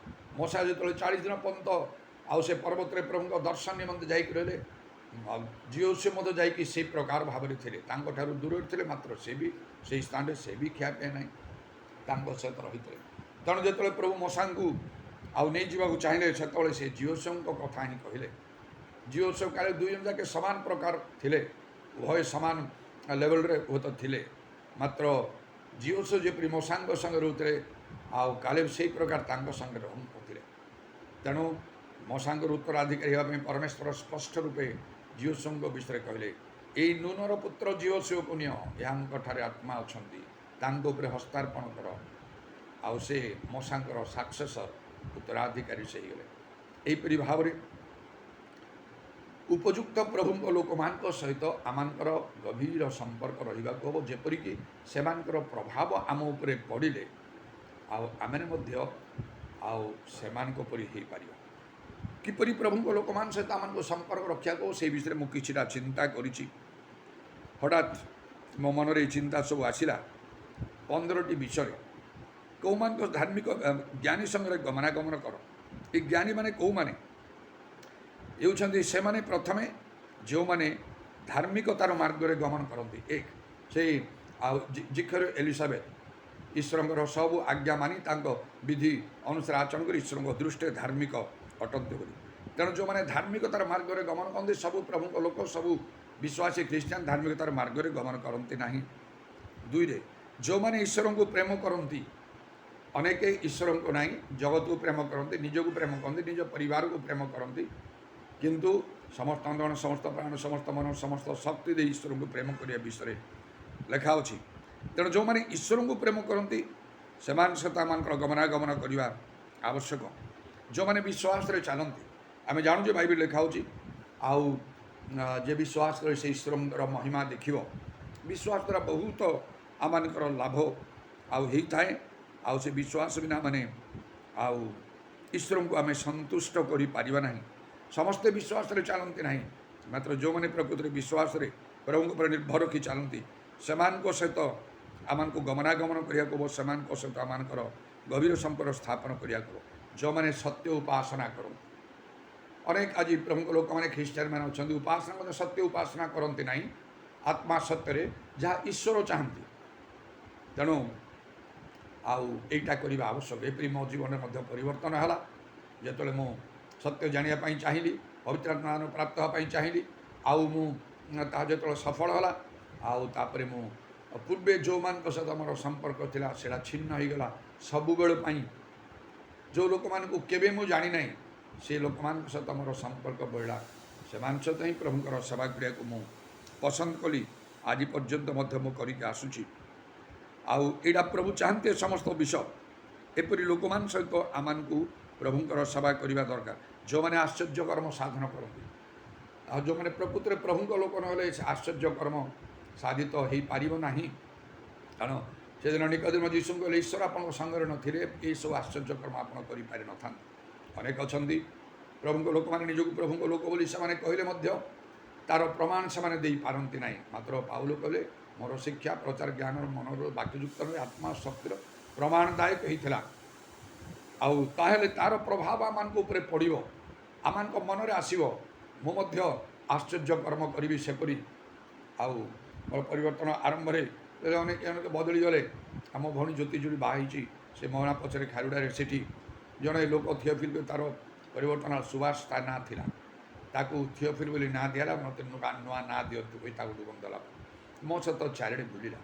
ମଶା ଯେତେବେଳେ 40 ଦିନ ପର୍ଯ୍ୟନ୍ତ ଆଉ ସେ ପର୍ବତରେ ପ୍ରଭୁଙ୍କ ଦର୍ଶନ ନିମନ୍ତେ ଯାଇକି ରହିଲେ, ଜିହୋଶିଓ ମଧ୍ୟ ଯାଇକି ସେଇ ପ୍ରକାର ଭାବରେ ଥିଲେ, ତାଙ୍କଠାରୁ ଦୂରରେ ଥିଲେ, ମାତ୍ର ସେ ବି ସେଇ ସ୍ଥାନରେ ସେ ବି ଖିଆପିଆ ନାହିଁ, ତାଙ୍କ ସହିତ ରହିଥିଲେ। ତେଣୁ ଯେତେବେଳେ ପ୍ରଭୁ ମଶାଙ୍କୁ ଆଉ ନେଇଯିବାକୁ ଚାହିଁଲେ, ସେତେବେଳେ ସେ ଜିହୋଶିଓଙ୍କ କଥା ହିଁ କହିଲେ। ଜିହୋଶିଓ କାଳେ 2 ଜଣ ଯାକେ ସମାନ ପ୍ରକାର ଥିଲେ, ଉଭୟ ସମାନ ଲେଭେଲରେ ହୁଏତ ଥିଲେ, ମାତ୍ର ଜିହୋଶିଓ ଯେପରି ମଶାଙ୍କ ସଙ୍ଗେ ରହୁଥିଲେ, ଆଉ କାଲେବ ସେଇ ପ୍ରକାର ତାଙ୍କ ସଙ୍ଗେ ରହୁନଥିଲେ। ତେଣୁ ମଶାଙ୍କର ଉତ୍ତରାଧିକାରୀ ହେବା ପାଇଁ ପରମେଶ୍ୱର ସ୍ପଷ୍ଟ ରୂପେ ଜିହୋଶିଓଙ୍କ ବିଷୟରେ କହିଲେ, ଏଇ ନୁନର ପୁତ୍ର ଜିହୋଶିଓକୁ ନିଅ, ଏହାଙ୍କଠାରେ ଆତ୍ମା ଅଛନ୍ତି, ତାଙ୍କ ଉପରେ ହସ୍ତାର୍ପଣ କର। ଆଉ ସେ ମଶାଙ୍କର ସାକ୍ସେସର, ଉତ୍ତରାଧିକାରୀ ସେ ହେଇଗଲେ। ଏହିପରି ଭାବରେ ଉପଯୁକ୍ତ ପ୍ରଭୁଙ୍କ ଲୋକମାନଙ୍କ ସହିତ ଆମମାନଙ୍କର ଗଭୀର ସମ୍ପର୍କ ରହିବାକୁ ହେବ, ଯେପରିକି ସେମାନଙ୍କର ପ୍ରଭାବ ଆମ ଉପରେ ପଡ଼ିଲେ ଆଉ ଆମେ ମଧ୍ୟ ଆଉ ସେମାନଙ୍କ ପରି ହେଇପାରିବା। କିପରି ପ୍ରଭୁଙ୍କ ଲୋକମାନଙ୍କ ସହିତ ଆମମାନଙ୍କୁ ସମ୍ପର୍କ ରଖିବାକୁ ହେବ, ସେହି ବିଷୟରେ ମୁଁ କିଛିଟା ଚିନ୍ତା କରିଛି। ହଠାତ୍ ମୋ ମନରେ ଏହି ଚିନ୍ତା ସବୁ ଆସିଲା 15ଟି ବିଷୟରେ। କେଉଁମାନଙ୍କ ଧାର୍ମିକ ଜ୍ଞାନୀ ସଙ୍ଗରେ ଗମନାଗମନ କର। ଏ ଜ୍ଞାନୀମାନେ କେଉଁମାନେ? ହେଉଛନ୍ତି ସେମାନେ ପ୍ରଥମେ ଯେଉଁମାନେ ଧାର୍ମିକତାର ମାର୍ଗରେ ଗମନ କରନ୍ତି। ସେଇ ଆଉ ଜିଖର ଏଲିସାବେଥ ଈଶ୍ୱରଙ୍କର ସବୁ ଆଜ୍ଞା ମାନି ତାଙ୍କ ବିଧି ଅନୁସାରେ ଆଚରଣ କରି ଈଶ୍ୱରଙ୍କ ଦୃଷ୍ଟିରେ ଧାର୍ମିକ ଅଟନ୍ତି ବୋଲି। ତେଣୁ ଯେଉଁମାନେ ଧାର୍ମିକତାର ମାର୍ଗରେ ଗମନ କରନ୍ତି, ସବୁ ପ୍ରଭୁଙ୍କ ଲୋକ, ସବୁ ବିଶ୍ୱାସୀ ଖ୍ରୀଷ୍ଟିଆନ ଧାର୍ମିକତାର ମାର୍ଗରେ ଗମନ କରନ୍ତି ନାହିଁ। 2ରେ ଯେଉଁମାନେ ଈଶ୍ୱରଙ୍କୁ ପ୍ରେମ କରନ୍ତି, ଅନେକ ଈଶ୍ୱରଙ୍କୁ ନାହିଁ, ଜଗତକୁ ପ୍ରେମ କରନ୍ତି, ନିଜକୁ ପ୍ରେମ କରନ୍ତି, ନିଜ ପରିବାରକୁ ପ୍ରେମ କରନ୍ତି, କିନ୍ତୁ ସମସ୍ତ ଜଣ, ସମସ୍ତ ପ୍ରାଣ, ସମସ୍ତ ମନ, ସମସ୍ତ ଶକ୍ତି ଦେଇ ଈଶ୍ୱରଙ୍କୁ ପ୍ରେମ କରିବା ବିଷୟରେ ଲେଖା ଅଛି। ତେଣୁ ଯେଉଁମାନେ ଈଶ୍ୱରଙ୍କୁ ପ୍ରେମ କରନ୍ତି, ସେମାନଙ୍କ ସହିତ ଆମମାନଙ୍କର ଗମନାଗମନ କରିବା ଆବଶ୍ୟକ। ଯେଉଁମାନେ ବିଶ୍ୱାସରେ ଚାଲନ୍ତି, ଆମେ ଜାଣୁ ଯେ ବାଇବେଲ ଲେଖା ହେଉଛି, ଆଉ ଯେ ବିଶ୍ୱାସ କରେ ସେ ଈଶ୍ୱରଙ୍କର ମହିମା ଦେଖିବ। ବିଶ୍ୱାସ ଦ୍ୱାରା ବହୁତ ଆମମାନଙ୍କର ଲାଭ ଆଉ ହେଇଥାଏ। ଆଉ ସେ ବିଶ୍ୱାସ ବିନା ମାନେ ଆଉ ଈଶ୍ୱରଙ୍କୁ ଆମେ ସନ୍ତୁଷ୍ଟ କରିପାରିବା ନାହିଁ। ସମସ୍ତେ ବିଶ୍ୱାସରେ ଚାଲନ୍ତି ନାହିଁ, ମାତ୍ର ଯେଉଁମାନେ ପ୍ରକୃତରେ ବିଶ୍ୱାସରେ ପ୍ରଭୁଙ୍କ ଉପରେ ନିର୍ଭର ରଖି ଚାଲନ୍ତି ସେମାନଙ୍କ ସହିତ ଆମମାନଙ୍କୁ ଗମନାଗମନ କରିବାକୁ ହେବ, ସେମାନଙ୍କ ସହିତ ଆମମାନଙ୍କର ଗଭୀର ସମ୍ପର୍କ ସ୍ଥାପନ କରିବାକୁ ହେବ। ଯେଉଁମାନେ ସତ୍ୟ ଉପାସନା କରନ୍ତି, ଅନେକ ଆଜି ପ୍ରଭୁଙ୍କ ଲୋକମାନେ ଖ୍ରୀଷ୍ଟିଆନମାନେ ଅଛନ୍ତି ଉପାସନା ମଧ୍ୟ ସତ୍ୟ ଉପାସନା କରନ୍ତି ନାହିଁ, ଆତ୍ମା ସତ୍ୟରେ ଯାହା ଈଶ୍ୱର ଚାହାନ୍ତି। ତେଣୁ ଆଉ ଏଇଟା କରିବା ଆବଶ୍ୟକ। ଏପରି ମୋ ଜୀବନରେ ମଧ୍ୟ ପରିବର୍ତ୍ତନ ହେଲା ଯେତେବେଳେ ମୁଁ ସତ୍ୟ ଜାଣିବା ପାଇଁ ଚାହିଁଲି, ପବିତ୍ର ଆତ୍ମାର ପ୍ରାପ୍ତ ହେବା ପାଇଁ ଚାହିଁଲି, ଆଉ ମୁଁ ତାହା ଯେତେବେଳେ ସଫଳ ହେଲା, ଆଉ ତାପରେ ମୁଁ ପୂର୍ବେ ଯେଉଁମାନଙ୍କ ସହିତ ମୋର ସମ୍ପର୍କ ଥିଲା ସେଇଟା ଛିନ୍ନ ହୋଇଗଲା ସବୁବେଳ ପାଇଁ। ଯେଉଁ ଲୋକମାନଙ୍କୁ କେବେ ମୁଁ ଜାଣିନାହିଁ ସେ ଲୋକମାନଙ୍କ ସହିତ ମୋର ସମ୍ପର୍କ ବଢ଼ିଲା, ସେମାନଙ୍କ ସହିତ ହିଁ ପ୍ରଭୁଙ୍କର ସେବା କରିବାକୁ ମୁଁ ପସନ୍ଦ କଲି। ଆଜି ପର୍ଯ୍ୟନ୍ତ ମଧ୍ୟ ମୁଁ କରିକି ଆସୁଛି। ଆଉ ଏଇଟା ପ୍ରଭୁ ଚାହାନ୍ତି ସମସ୍ତ ବିଷୟ ଏପରି ଲୋକମାନଙ୍କ ସହିତ ଆମମାନଙ୍କୁ ପ୍ରଭୁଙ୍କର ସେବା କରିବା ଦରକାର, ଯେଉଁମାନେ ଆଶ୍ଚର୍ଯ୍ୟ କର୍ମ ସାଧନ କରନ୍ତି। ଆଉ ଯେଉଁମାନେ ପ୍ରକୃତରେ ପ୍ରଭୁଙ୍କ ଲୋକ ନହେଲେ ସେ ଆଶ୍ଚର୍ଯ୍ୟ କର୍ମ ସାଧିତ ହୋଇପାରିବ ନାହିଁ। କାରଣ ସେଦିନ ନିକୋଦେମ ଯୀଶୁଙ୍କୁ କହିଲେ ଈଶ୍ୱର ଆପଣଙ୍କ ସଙ୍ଗରେ ନଥିଲେ ଏସବୁ ଆଶ୍ଚର୍ଯ୍ୟ କର୍ମ ଆପଣ କରିପାରିନଥାନ୍ତେ। ଅନେକ ଅଛନ୍ତି ପ୍ରଭୁଙ୍କ ଲୋକମାନେ ନିଜକୁ ପ୍ରଭୁଙ୍କ ଲୋକ ବୋଲି ସେମାନେ କହିଲେ ମଧ୍ୟ ତାର ପ୍ରମାଣ ସେମାନେ ଦେଇପାରନ୍ତି ନାହିଁ। ମାତ୍ର ପାଉଲ କହିଲେ ମୋର ଶିକ୍ଷା ପ୍ରଚାର ଜ୍ଞାନର ମନର ବାକ୍ୟଯୁକ୍ତ ନୁହେଁ, ଆତ୍ମା ଶକ୍ତିର ପ୍ରମାଣଦାୟକ ହେଇଥିଲା। ଆଉ ତାହେଲେ ତାର ପ୍ରଭାବ ଆମମାନଙ୍କ ଉପରେ ପଡ଼ିବ, ଆମମାନଙ୍କ ମନରେ ଆସିବ। ମୁଁ ମଧ୍ୟ ଆଶ୍ଚର୍ଯ୍ୟ କର୍ମ କରିବି ସେପରି। ଆଉ ମୋର ପରିବର୍ତ୍ତନ ଆରମ୍ଭରେ ଅନେକ ବଦଳି ଗଲେ। ଆମ ଭଉଣୀ ଜ୍ୟୋତି ଯୋଡ଼ି ବାହା ହେଇଛି ସେ ମହଣା ପଛରେ ଖାରୁଡ଼ାରେ, ସେଠି ଜଣେ ଲୋକ ଥିଓଫିଲ୍, ତାର ପରିବର୍ତ୍ତନ ସୁବାସ ତା ନାଁ ଥିଲା, ତାକୁ ଥିଓଫିଲ୍ ବୋଲି ନାଁ ଦିଆଲା। ମୋତେ ନୂଆ ନାଁ ଦିଅନ୍ତୁ କହି ତାକୁ ଡୁବନ ଦେଲା। ମୋ ସହିତ ଚାରିଆଡ଼େ ବୁଲିଲା।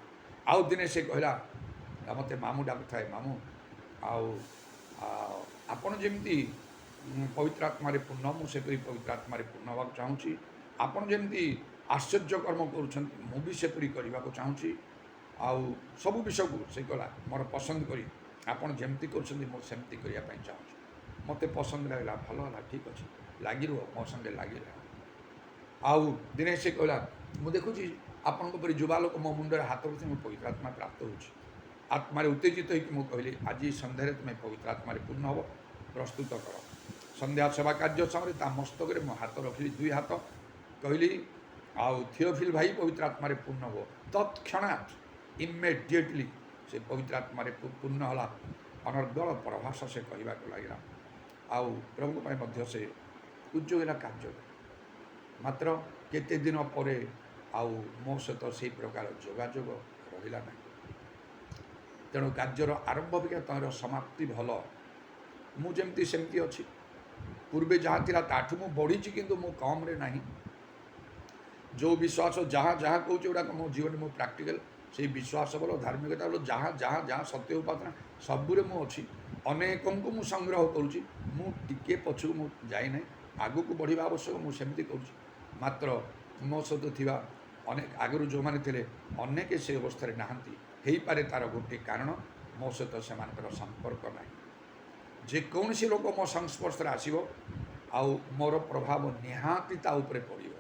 ଆଉ ଦିନେ ସେ କହିଲା ମୋତେ ମାମୁଁ ଡାକୁଥାଏ, ମାମୁଁ ଆଉ ଆପଣ ଯେମିତି ପବିତ୍ର ଆତ୍ମାରେ ପୂର୍ଣ୍ଣ, ମୁଁ ସେପରି ପବିତ୍ର ଆତ୍ମାରେ ପୂର୍ଣ୍ଣ ହେବାକୁ ଚାହୁଁଛି। ଆପଣ ଯେମିତି ଆଶ୍ଚର୍ଯ୍ୟ କର୍ମ କରୁଛନ୍ତି ମୁଁ ବି ସେପରି କରିବାକୁ ଚାହୁଁଛି। ଆଉ ସବୁ ବିଷୟକୁ ସେ କଲା ମୋର ପସନ୍ଦ କରି ଆପଣ ଯେମିତି କରୁଛନ୍ତି ମୁଁ ସେମିତି କରିବା ପାଇଁ ଚାହୁଁଛି। ମୋତେ ପସନ୍ଦ ଲାଗିଲା, ଭଲ ହେଲା, ଠିକ୍ ଅଛି, ଲାଗି ରୁହ, ମୋ ସଙ୍ଗେ ଲାଗି ରହ। ଆଉ ଦିନେ ସେ କହିଲା ମୁଁ ଦେଖୁଛି ଆପଣଙ୍କ ପରି ଯୁବା ଲୋକ ମୋ ମୁଣ୍ଡରେ ହାତ ରଖି ମୁଁ ପବିତ୍ର ଆତ୍ମା ପ୍ରାପ୍ତ ହେଉଛି। ଆତ୍ମାରେ ଉତ୍ତେଜିତ ହୋଇକି ମୁଁ କହିଲି ଆଜି ସନ୍ଧ୍ୟାରେ ତୁମେ ପବିତ୍ର ଆତ୍ମାରେ ପୂର୍ଣ୍ଣ ହେବ, ପ୍ରସ୍ତୁତ କର। ସନ୍ଧ୍ୟା ସେବା କାର୍ଯ୍ୟ ସମୟରେ ତା ମସ୍ତକରେ ମୁଁ ହାତ ରଖିଲି, 2 ହାତ, କହିଲି ଆଉ ଥିଓଫିଲ୍ ଭାଇ ପବିତ୍ର ଆତ୍ମାରେ ପୂର୍ଣ୍ଣ ହେବ। ତତ୍କ୍ଷଣାତ୍ ଇମିଡ଼ିଏଟଲି ସେ ପବିତ୍ର ଆତ୍ମାରେ ପୂର୍ଣ୍ଣ ହେଲା। ଅନର୍ଗଳ ପ୍ରଭାଷା ସେ କହିବାକୁ ଲାଗିଲା। ଆଉ ପ୍ରଭୁଙ୍କ ପାଇଁ ମଧ୍ୟ ସେ ଉଦ୍ୟୋଗୀର କାର୍ଯ୍ୟ। ମାତ୍ର କେତେ ଦିନ ପରେ ଆଉ ମୋ ସହିତ ସେହି ପ୍ରକାର ଯୋଗାଯୋଗ ରହିଲା ନାହିଁ। ତେଣୁ କାର୍ଯ୍ୟର ଆରମ୍ଭ ଅପେକ୍ଷା ତାହାର ସମାପ୍ତି ଭଲ। ମୁଁ ଯେମିତି ସେମିତି ଅଛି, ପୂର୍ବେ ଯାହା ଥିଲା ତାଠୁ ମୁଁ ବଢ଼ିଛି, କିନ୍ତୁ ମୁଁ କମ୍ରେ ନାହିଁ। ଯେଉଁ ବିଶ୍ୱାସ ଯାହା କହୁଛି ଏଗୁଡ଼ାକ ମୋ ଜୀବନରେ ମୁଁ ପ୍ରାକ୍ଟିକାଲ, ସେଇ ବିଶ୍ୱାସ ବଳ ଧାର୍ମିକତା ବଳ ଯାହା ସତ୍ୟ ଉପାସନା ସବୁରେ ମୁଁ ଅଛି। ଅନେକଙ୍କୁ ମୁଁ ସଂଗ୍ରହ କରୁଛି, ମୁଁ ଟିକିଏ ପଛକୁ ମୁଁ ଯାଇନାହିଁ, ଆଗକୁ ବଢ଼ିବା ଆବଶ୍ୟକ, ମୁଁ ସେମିତି କରୁଛି। ମାତ୍ର ମୋ ସହିତ ଥିବା ଅନେକ ଆଗରୁ ଯେଉଁମାନେ ଥିଲେ ଅନେକ ସେ ଅବସ୍ଥାରେ ନାହାନ୍ତି। ହେଇପାରେ ତାର ଗୋଟିଏ କାରଣ ମୋ ସହିତ ସେମାନଙ୍କର ସମ୍ପର୍କ ନାହିଁ। ଯେକୌଣସି ଲୋକ ମୋ ସଂସ୍ପର୍ଶରେ ଆସିବ ଆଉ ମୋର ପ୍ରଭାବ ନିହାତି ତା ଉପରେ ପଡ଼ିବ।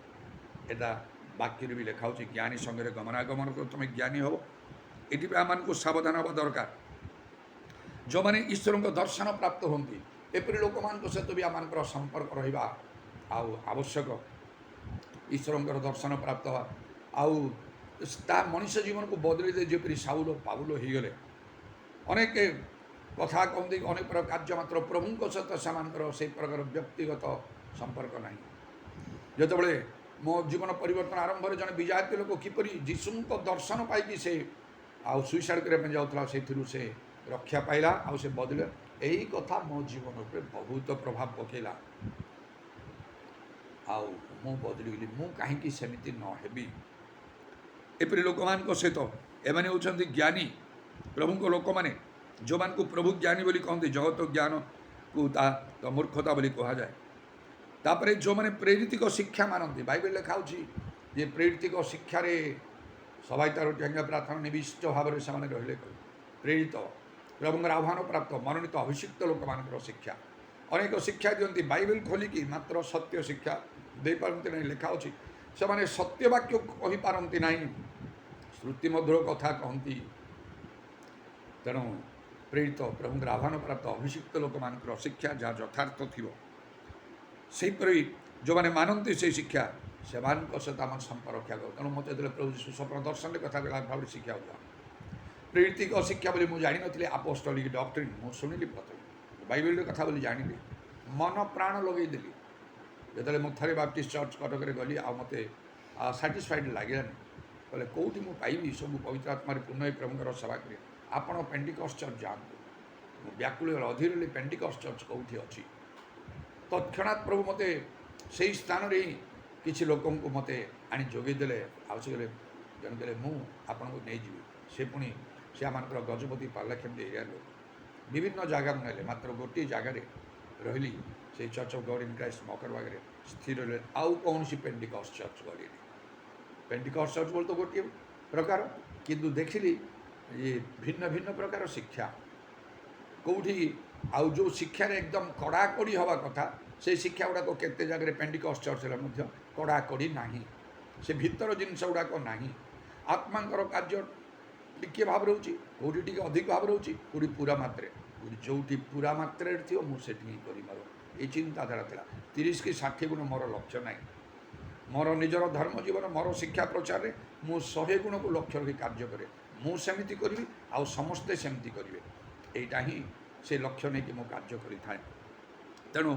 ଏଇଟା ବାକ୍ୟରେ ବି ଲେଖା ହେଉଛି ଜ୍ଞାନୀ ସଙ୍ଗରେ ଗମନାଗମନ କର ତୁମେ ଜ୍ଞାନୀ ହେବ। ଏଥିପାଇଁ ଆମମାନଙ୍କୁ ସାବଧାନ ହେବା ଦରକାର। ଯେଉଁମାନେ ଈଶ୍ୱରଙ୍କ ଦର୍ଶନ ପ୍ରାପ୍ତ ହୁଅନ୍ତି ଏପରି ଲୋକମାନଙ୍କ ସହିତ ବି ଆମମାନଙ୍କର ସମ୍ପର୍କ ରହିବା ଆଉ ଆବଶ୍ୟକ। ଈଶ୍ୱରଙ୍କର ଦର୍ଶନ ପ୍ରାପ୍ତ ହେବା ଆଉ ତା ମଣିଷ ଜୀବନକୁ ବଦଳି ଦେଇ ଯେପରି ସାଉଲ ପାଉଲ ହୋଇଗଲେ। ଅନେକ କଥା କହନ୍ତି, ଅନେକ ପ୍ରକାର କାର୍ଯ୍ୟ, ମାତ୍ର ପ୍ରଭୁଙ୍କ ସହିତ ସେମାନଙ୍କର ସେହି ପ୍ରକାର ବ୍ୟକ୍ତିଗତ ସମ୍ପର୍କ ନାହିଁ। ଯେତେବେଳେ ମୋ ଜୀବନ ପରିବର୍ତ୍ତନ ଆରମ୍ଭରେ ଜଣେ ବିଜାତୀୟ ଲୋକ କିପରି ଯୀଶୁଙ୍କ ଦର୍ଶନ ପାଇକି ସେ ଆଉ ସୁଇସାଇଡ଼୍ କରିବା ପାଇଁ ଯାଉଥିଲା, ସେଥିରୁ ସେ ରକ୍ଷା ପାଇଲା ଆଉ ସେ ବଦଳିଲା। ଏହି କଥା ମୋ ଜୀବନ ଉପରେ ବହୁତ ପ୍ରଭାବ ପକାଇଲା। ଆଉ ମୁଁ ବଦଳିଗଲି। ମୁଁ କାହିଁକି ସେମିତି ନ ହେବି? ଏପରି ଲୋକମାନଙ୍କ ସହିତ ଏମାନେ ହେଉଛନ୍ତି ଜ୍ଞାନୀ ପ୍ରଭୁଙ୍କ ଲୋକମାନେ, ଯେଉଁମାନଙ୍କୁ ପ୍ରଭୁ ଜ୍ଞାନୀ ବୋଲି କହନ୍ତି। ଜଗତ ଜ୍ଞାନକୁ ତା ମୂର୍ଖତା ବୋଲି କୁହାଯାଏ। ତାପରେ ଯେଉଁମାନେ ପ୍ରେରିତିକ ଶିକ୍ଷା ମାନନ୍ତି, ବାଇବେଲ ଲେଖା ହେଉଛି ଯେ ପ୍ରେରିତିକ ଶିକ୍ଷାରେ ସବାଇତାର ଟ୍ୟାଙ୍ଗା ପ୍ରାର୍ଥନା ନିବିଷ୍ଟ ଭାବରେ ସେମାନେ ରହିଲେ। ପ୍ରେରିତ ପ୍ରଭୁଙ୍କର ଆହ୍ୱାନ ପ୍ରାପ୍ତ ମନୋନୀତ ଅଭିଷିକ୍ତ ଲୋକମାନଙ୍କର ଶିକ୍ଷା। ଅନେକ ଶିକ୍ଷା ଦିଅନ୍ତି ବାଇବେଲ ଖୋଲିକି, ମାତ୍ର ସତ୍ୟ ଶିକ୍ଷା ଦେଇପାରନ୍ତି ନାହିଁ। ଲେଖା ଅଛି ସେମାନେ ସତ୍ୟ ବାକ୍ୟ କହିପାରନ୍ତି ନାହିଁ, ଶ୍ରୁତି ମଧୁର କଥା କହନ୍ତି। ତେଣୁ ପ୍ରେରିତ ପ୍ରଭୁଙ୍କର ଆହ୍ୱାନ ପ୍ରାପ୍ତ ଅଭିଷିକ୍ତ ଲୋକମାନଙ୍କର ଶିକ୍ଷା ଯାହା ଯଥାର୍ଥ ଥିବ, ସେହିପରି ଯେଉଁମାନେ ମାନନ୍ତି ସେହି ଶିକ୍ଷା ସେମାନଙ୍କ ସହିତ ଆମର ସମ୍ପର୍କ ରକ୍ଷା କରୁ। ତେଣୁ ମୋତେ ଯେତେବେଳେ ପ୍ରଭୁ ଯୀଶୁ ସ୍ୱପ୍ନ ଦର୍ଶନରେ କଥା କହିଲା ଭାବରେ ଶିକ୍ଷା ହେଉଥିଲା ପ୍ରେରିତିକ ଶିକ୍ଷା ବୋଲି ମୁଁ ଜାଣିନଥିଲି। ଆପୋଷ୍ଟୋଲିକ ଡକ୍ଟ୍ରିନ୍ ମୁଁ ଶୁଣିଲି ପ୍ରଥମେ, ବାଇବେଲର କଥା ବୋଲି ଜାଣିଲି, ମନ ପ୍ରାଣ ଲଗେଇଦେଲି। ଯେତେବେଳେ ମୁଁ ଥରେ ବାପ୍ଟିଷ୍ଟ ଚର୍ଚ୍ଚ କଟକରେ ଗଲି ଆଉ ମୋତେ ସାଟିସ୍ଫାଇଡ଼ ଲାଗିଲାନି। କହିଲେ କେଉଁଠି ମୁଁ ପାଇବି ସବୁ ପବିତ୍ର ଆତ୍ମାରେ ପୂର୍ଣ୍ଣ ହୋଇ ପ୍ରଭୁଙ୍କର ସେବା କରିବେ? ଆପଣ ପେଣ୍ଟିକଷ୍ଟ ଚର୍ଚ୍ଚ ଯାଆନ୍ତୁ। ମୁଁ ବ୍ୟାକୁଳ ଅଧୀରରେ ପେଣ୍ଟିକଷ୍ଟ ଚର୍ଚ୍ଚ କେଉଁଠି ଅଛି? ତତ୍କ୍ଷଣାତ୍ ପ୍ରଭୁ ମୋତେ ସେଇ ସ୍ଥାନରେ ହିଁ କିଛି ଲୋକଙ୍କୁ ମୋତେ ଆଣି ଯୋଗାଇ ଦେଲେ। ଆଉ ସେ କହିଲେ, ଜଣେ କହିଲେ ମୁଁ ଆପଣଙ୍କୁ ନେଇଯିବି। ସେ ପୁଣି ସେ ଆମମାନଙ୍କର ଗଜପତି ପାର୍ଲାଖେମୁଣ୍ଡି ଏରିଆର ଲୋକ। ବିଭିନ୍ନ ଜାଗାକୁ ନେଲେ, ମାତ୍ର ଗୋଟିଏ ଜାଗାରେ ରହିଲି, ସେଇ church of God in Christ ମକରବାଗରେ ସ୍ଥିର ରହିଲେ। ଆଉ କୌଣସି ପେଣ୍ଟିକଷ୍ଟ ଚର୍ଚ୍ଚ ଗଲିନି। ପେଣ୍ଟିକଷ୍ଟ ଚର୍ଚ୍ଚ ବୋଲି ତ ଗୋଟିଏ ପ୍ରକାର, କିନ୍ତୁ ଦେଖିଲି ଇଏ ଭିନ୍ନ ଭିନ୍ନ ପ୍ରକାର ଶିକ୍ଷା। କେଉଁଠି ଆଉ ଯେଉଁ ଶିକ୍ଷାରେ ଏକଦମ କଡ଼ାକଡ଼ି ହେବା କଥା, ସେଇ ଶିକ୍ଷା ଗୁଡ଼ାକ କେତେ ଜାଗାରେ ପେଣ୍ଟିକଷ୍ଟ ଚର୍ଚ୍ଚରେ ମଧ୍ୟ କଡ଼ାକଡ଼ି ନାହିଁ। ସେ ଭିତର ଜିନିଷ ଗୁଡ଼ାକ ନାହିଁ। ଆତ୍ମାଙ୍କର କାର୍ଯ୍ୟ ଟିକିଏ ଭାବରେ ହେଉଛି, କେଉଁଠି ଟିକେ ଅଧିକ ଭାବରେ ହେଉଛି, କେଉଁଠି ପୁରା ମାତ୍ରାରେ। ଯେଉଁଠି ପୁରା ମାତ୍ରାରେ ଥିବ ମୁଁ ସେଠି ହିଁ କରିବାର ଏଇ ଚିନ୍ତାଧାରା ଥିଲା। 30 କି 60 ଗୁଣ ମୋର ଲକ୍ଷ୍ୟ ନାହିଁ। ମୋର ନିଜର ଧର୍ମ ଜୀବନ, ମୋର ଶିକ୍ଷା ପ୍ରଚାରରେ ମୁଁ 100 ଗୁଣକୁ ଲକ୍ଷ୍ୟ ରଖି କାର୍ଯ୍ୟ କରେ। ମୁଁ ସେମିତି କରିବି ଆଉ ସମସ୍ତେ ସେମିତି କରିବେ, ଏଇଟା ହିଁ ସେ ଲକ୍ଷ୍ୟ ନେଇକି ମୁଁ କାର୍ଯ୍ୟ କରିଥାଏ। ତେଣୁ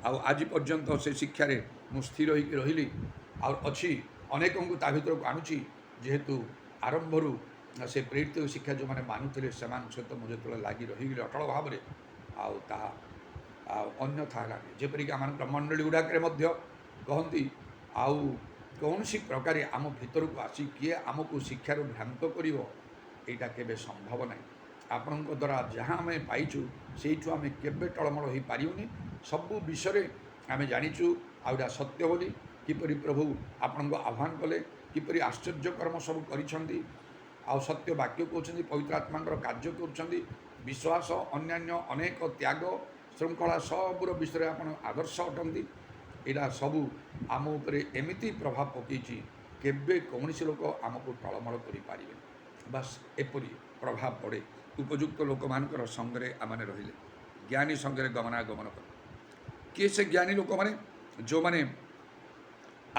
ଆଉ ଆଜି ପର୍ଯ୍ୟନ୍ତ ସେ ଶିକ୍ଷାରେ ମୁଁ ସ୍ଥିର ହୋଇକି ରହିଲି ଆଉ ଅଛି। ଅନେକଙ୍କୁ ତା ଭିତରକୁ ଆଣୁଛି, ଯେହେତୁ ଆରମ୍ଭରୁ ସେ ପ୍ରେରିତ ଶିକ୍ଷା ଯେଉଁମାନେ ମାନୁଥିଲେ ସେମାନଙ୍କ ସହିତ ମୁଁ ଯେତେବେଳେ ଲାଗି ରହିଗଲି ଅଟଳ ଭାବରେ, ଆଉ ତାହା ଆଉ ଅନ୍ୟଥା ହେଲାନି। ଯେପରିକି ଆମମାନଙ୍କର ମଣ୍ଡଳୀ ଗୁଡ଼ାକରେ ମଧ୍ୟ କହନ୍ତି, ଆଉ କୌଣସି ପ୍ରକାରେ ଆମ ଭିତରକୁ ଆସି କିଏ ଆମକୁ ଶିକ୍ଷାରୁ ଭ୍ରାନ୍ତ କରିବ, ଏଇଟା କେବେ ସମ୍ଭବ ନାହିଁ। ଆପଣଙ୍କ ଦ୍ୱାରା ଯାହା ଆମେ ପାଇଛୁ ସେଇଠୁ ଆମେ କେବେ ଟଳମଳ ହୋଇପାରିବୁନି। ସବୁ ବିଷୟରେ ଆମେ ଜାଣିଛୁ ଆଉ ଏଇଟା ସତ୍ୟ ବୋଲି। କିପରି ପ୍ରଭୁ ଆପଣଙ୍କୁ ଆହ୍ୱାନ କଲେ, କିପରି ଆଶ୍ଚର୍ଯ୍ୟ କର୍ମ ସବୁ କରିଛନ୍ତି, ଆଉ ସତ୍ୟ ବାକ୍ୟ କହୁଛନ୍ତି, ପବିତ୍ର ଆତ୍ମାଙ୍କର କାର୍ଯ୍ୟ କରୁଛନ୍ତି, ବିଶ୍ୱାସ ଅନ୍ୟାନ୍ୟ ଅନେକ ତ୍ୟାଗ ଶୃଙ୍ଖଳା ସବୁର ବିଷୟରେ ଆପଣ ଆଦର୍ଶ ଅଟନ୍ତି। ଏଇଟା ସବୁ ଆମ ଉପରେ ଏମିତି ପ୍ରଭାବ ପକାଇଛି, କେବେ କୌଣସି ଲୋକ ଆମକୁ ଟଳମଳ କରିପାରିବେ। ବାସ୍ ଏପରି ପ୍ରଭାବ ପଡ଼େ ଉପଯୁକ୍ତ ଲୋକମାନଙ୍କର ସଙ୍ଗରେ ଆମମାନେ ରହିଲେ, ଜ୍ଞାନୀ ସଙ୍ଗରେ ଗମନାଗମନ କଲେ। କିଏ ସେ ଜ୍ଞାନୀ ଲୋକମାନେ? ଯେଉଁମାନେ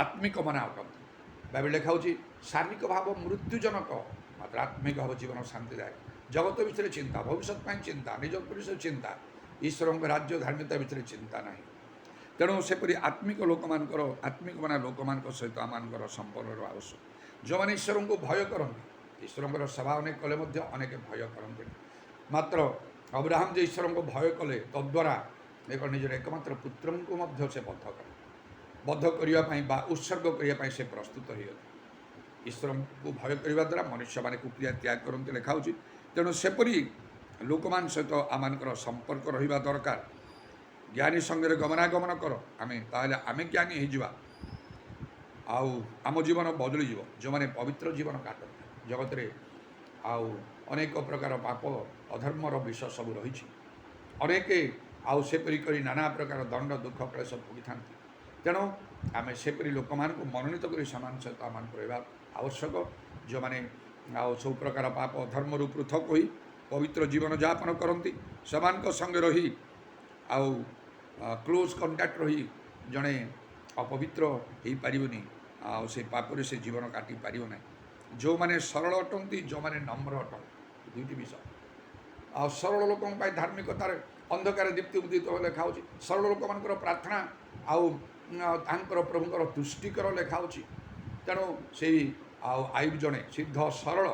ଆତ୍ମିକ ମନା ଅଟନ୍ତି। ବାଇବେଲ ଲେଖା ହେଉଛି, ଶାରୀରିକ ଭାବ ମୃତ୍ୟୁଜନକ, ମାତ୍ର ଆତ୍ମିକ ଭାବ ଜୀବନ ଶାନ୍ତିଦାୟକ। ଜଗତ ବିଷୟରେ ଚିନ୍ତା, ଭବିଷ୍ୟତ ପାଇଁ ଚିନ୍ତା, ନିଜ ବିଷୟରେ ଚିନ୍ତା, ଈଶ୍ୱରଙ୍କ ରାଜ୍ୟ ଧାର୍ମିକତା ଭିତରେ ଚିନ୍ତା ନାହିଁ। ତେଣୁ ସେପରି ଆତ୍ମିକ ଲୋକମାନଙ୍କର, ଆତ୍ମିକ ମନା ଲୋକମାନଙ୍କ ସହିତ ଆମମାନଙ୍କର ସମ୍ପର୍କର ଆବଶ୍ୟକ। ଯେଉଁମାନେ ଈଶ୍ୱରଙ୍କୁ ଭୟ କରନ୍ତି, ଈଶ୍ୱରଙ୍କର ସେବା ଅନେକ କଲେ ମଧ୍ୟ ଅନେକ ଭୟ କରନ୍ତିନି। ମାତ୍ର ଅବ୍ରାହମ ଯେ ଈଶ୍ୱରଙ୍କୁ ଭୟ କଲେ, ତଦ୍ୱାରା ଏକ ନିଜର ଏକମାତ୍ର ପୁତ୍ରଙ୍କୁ ମଧ୍ୟ ସେ ବଦ୍ଧ କରିବା ପାଇଁ ବା ଉତ୍ସର୍ଗ କରିବା ପାଇଁ ସେ ପ୍ରସ୍ତୁତ ହୋଇଗଲେ। ଈଶ୍ୱରଙ୍କୁ ଭୟ କରିବା ଦ୍ୱାରା ମନୁଷ୍ୟମାନେ କୁକ୍ରିୟା ତ୍ୟାଗ କରନ୍ତି ଲେଖା ହେଉଛି। ତେଣୁ ସେପରି ଲୋକମାନଙ୍କ ସହିତ ଆମମାନଙ୍କର ସମ୍ପର୍କ ରହିବା ଦରକାର। ଜ୍ଞାନୀ ସଙ୍ଗରେ ଗମନାଗମନ କର, ତାହେଲେ ଆମେ ଜ୍ଞାନୀ ହୋଇଯିବା, ଆଉ ଆମ ଜୀବନ ବଦଳିଯିବ। ଯେଉଁମାନେ ପବିତ୍ର ଜୀବନ କାଟନ୍ତି, ଜଗତରେ ଆଉ ଅନେକ ପ୍ରକାର ପାପ ଅଧର୍ମର ବିଷ ସବୁ ରହିଛି, ଅନେକ ଆଉ ସେପରି କରି ନାନା ପ୍ରକାର ଦଣ୍ଡ ଦୁଃଖ କ୍ଲେଶ ଭୋଗିଥାନ୍ତି। ତେଣୁ ଆମେ ସେପରି ଲୋକମାନଙ୍କୁ ମନୋନୀତ କରି ସେମାନଙ୍କ ସହିତ ଆମମାନଙ୍କୁ ରହିବା ଆବଶ୍ୟକ। ଯେଉଁମାନେ ଆଉ ସବୁ ପ୍ରକାର ପାପ ଧର୍ମରୁ ପୃଥକ ହୋଇ ପବିତ୍ର ଜୀବନଯାପନ କରନ୍ତି, ସେମାନଙ୍କ ସଙ୍ଗେ ରହି ଆଉ କ୍ଲୋଜ୍ କଣ୍ଟାକ୍ଟ ରହି ଜଣେ ଅପବିତ୍ର ହୋଇପାରିବନି, ଆଉ ସେ ପାପରେ ସେ ଜୀବନ କାଟିପାରିବ ନାହିଁ। ଯେଉଁମାନେ ସରଳ ଅଟନ୍ତି, ଯେଉଁମାନେ ନମ୍ର ଅଟନ୍ତି, ଦୁଇଟି ବିଷୟ। ଆଉ ସରଳ ଲୋକଙ୍କ ପାଇଁ ଧାର୍ମିକତାର ଅନ୍ଧକାର ଦୀପ୍ତି ଉଦିତ ଲେଖା ହେଉଛି। ସରଳ ଲୋକମାନଙ୍କର ପ୍ରାର୍ଥନା ଆଉ ତାଙ୍କର ପ୍ରଭୁଙ୍କର ତୁଷ୍ଟିକର ଲେଖା ହେଉଛି। ତେଣୁ ସେଇ ଆଉ ଆୟୁବ ଜଣେ ସିଦ୍ଧ ସରଳ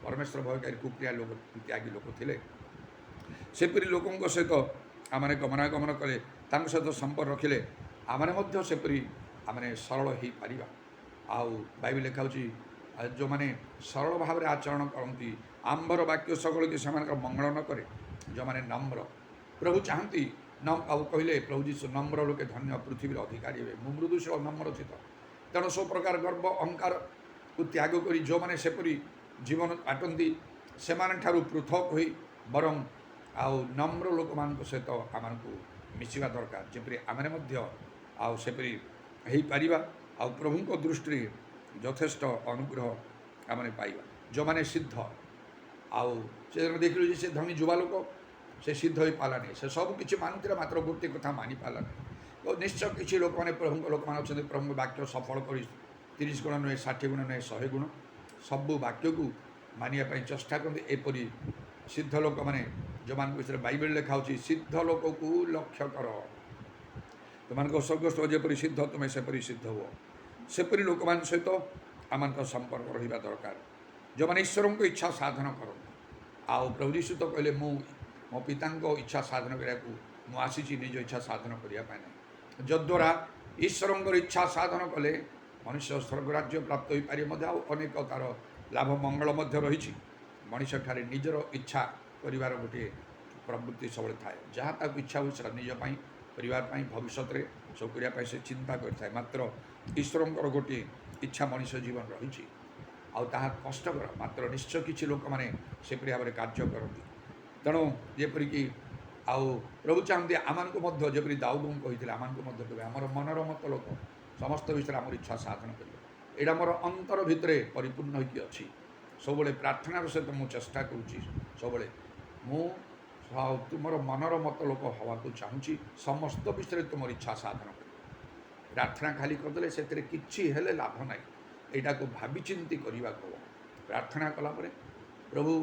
ପରମେଶ୍ୱର ଭୟକାରୀ କୁକ୍ରିୟା ଲୋକ, ତ୍ୟାଗୀ ଲୋକ ଥିଲେ। ସେପରି ଲୋକଙ୍କ ସହିତ ଆମମାନେ ଗମନାଗମନ କଲେ, ତାଙ୍କ ସହିତ ସମ୍ପର୍କ ରଖିଲେ, ଆମମାନେ ମଧ୍ୟ ସେପରି ଆମମାନେ ସରଳ ହୋଇପାରିବା। ଆଉ ବାଇବେଲ ଲେଖା ହେଉଛି, ଯେଉଁମାନେ ସରଳ ଭାବରେ ଆଚରଣ କରନ୍ତି, ଆମ୍ଭର ବାକ୍ୟ ସକଳକି ସେମାନଙ୍କର ମଙ୍ଗଳ ନ କରେ। ଯେଉଁମାନେ ନମ୍ର, ପ୍ରଭୁ ଚାହାନ୍ତି ଆଉ କହିଲେ ପ୍ରଭୁ ଯୀଶୁ, ନମ୍ର ଲୋକେ ଧନ୍ୟ, ପୃଥିବୀର ଅଧିକାରୀ ହେବେ। ମୁଁ ମୃଦୁଶୀଳ ନମ୍ର ଚିତ୍ତ। ତେଣୁ ସବୁ ପ୍ରକାର ଗର୍ବ ଅହଙ୍କାରକୁ ତ୍ୟାଗ କରି ଯେଉଁମାନେ ସେପରି ଜୀବନ କାଟନ୍ତି, ସେମାନଙ୍କଠାରୁ ପୃଥକ ହୋଇ ବରଂ ଆଉ ନମ୍ର ଲୋକମାନଙ୍କ ସହିତ ଆମମାନଙ୍କୁ ମିଶିବା ଦରକାର, ଯେପରି ଆମେ ମଧ୍ୟ ଆଉ ସେପରି ହୋଇପାରିବା, ଆଉ ପ୍ରଭୁଙ୍କ ଦୃଷ୍ଟିରେ ଯଥେଷ୍ଟ ଅନୁଗ୍ରହ ଆମେ ପାଇବା। ଯେଉଁମାନେ ସିଦ୍ଧ, ଆଉ ସେ ଦେଖିଲୁ ଯେ ସେ ଧନୀ ଯୁବା ଲୋକ, ସେ ସିଦ୍ଧ ହୋଇପାରିଲାନି। ସେ ସବୁ କିଛି ମାନୁଥିଲା, ମାତ୍ର ଗୋଟିଏ କଥା ମାନିପାରିଲା ନାହିଁ। तो निश्चय किसी लोक मैंने प्रभु लोक मैंने अच्छा प्रभु वाक्य सफल कर 30 गुण नुहे 60 गुण नुहे 100 गुण सबू वाक्य को मानिया चेष्टा करते एपरी सिद्ध लोक मैंने जो मान विषय बाइबल लिखा हो सिद्ध लोक को लक्ष्य कर तुम स्वर्गस्थ जपरी सिद्ध तुम्हें सेपरी सिद्ध हो सेपरी लोक मान सहित आम संपर्क रहा दरकार जो मैंने ईश्वर को इच्छा साधन करते आउ प्रभु यीशु तो कहले मो पिता इच्छा साधन करने आसी निज इच्छा साधन करने जद्वारा ईश्वर इच्छा साधन कले मनुष्य स्वर्गराज्य प्राप्त हो पारे अनेक तार लाभ मंगल रही मनीष ठारे निजर इच्छा परिवार गोटे प्रवृत्ति सब थाए जहाँ तक इच्छा हो निजपाई परिवार भविष्य में सब करने से चिंता करता मात्र ईश्वर गोटे इच्छा मनीष जीवन रही आहा कष्टकर मात्र निश्चय किसी लोक मैंने से भाव में कार्य करती तेणु जेपरिक आउ प्रभु चाहते आम को जपरी दाऊद को कही आम को आमर मनर मत लोक समस्त विषय आम इच्छा साधन कर यहाँ मोर अंतर भितर परिपूर्ण होगी अच्छी सब प्रार्थनार सहित मुझे चेष्टा करुँची सब तुम मनर मत लोक हवा को चाहूँगी समस्त विषय तुम इच्छा साधन कर प्रार्थना खाली करदे से किसी हेले लाभ ना यहाँ को भावी चिंती करने को प्रार्थना कलापर प्रभु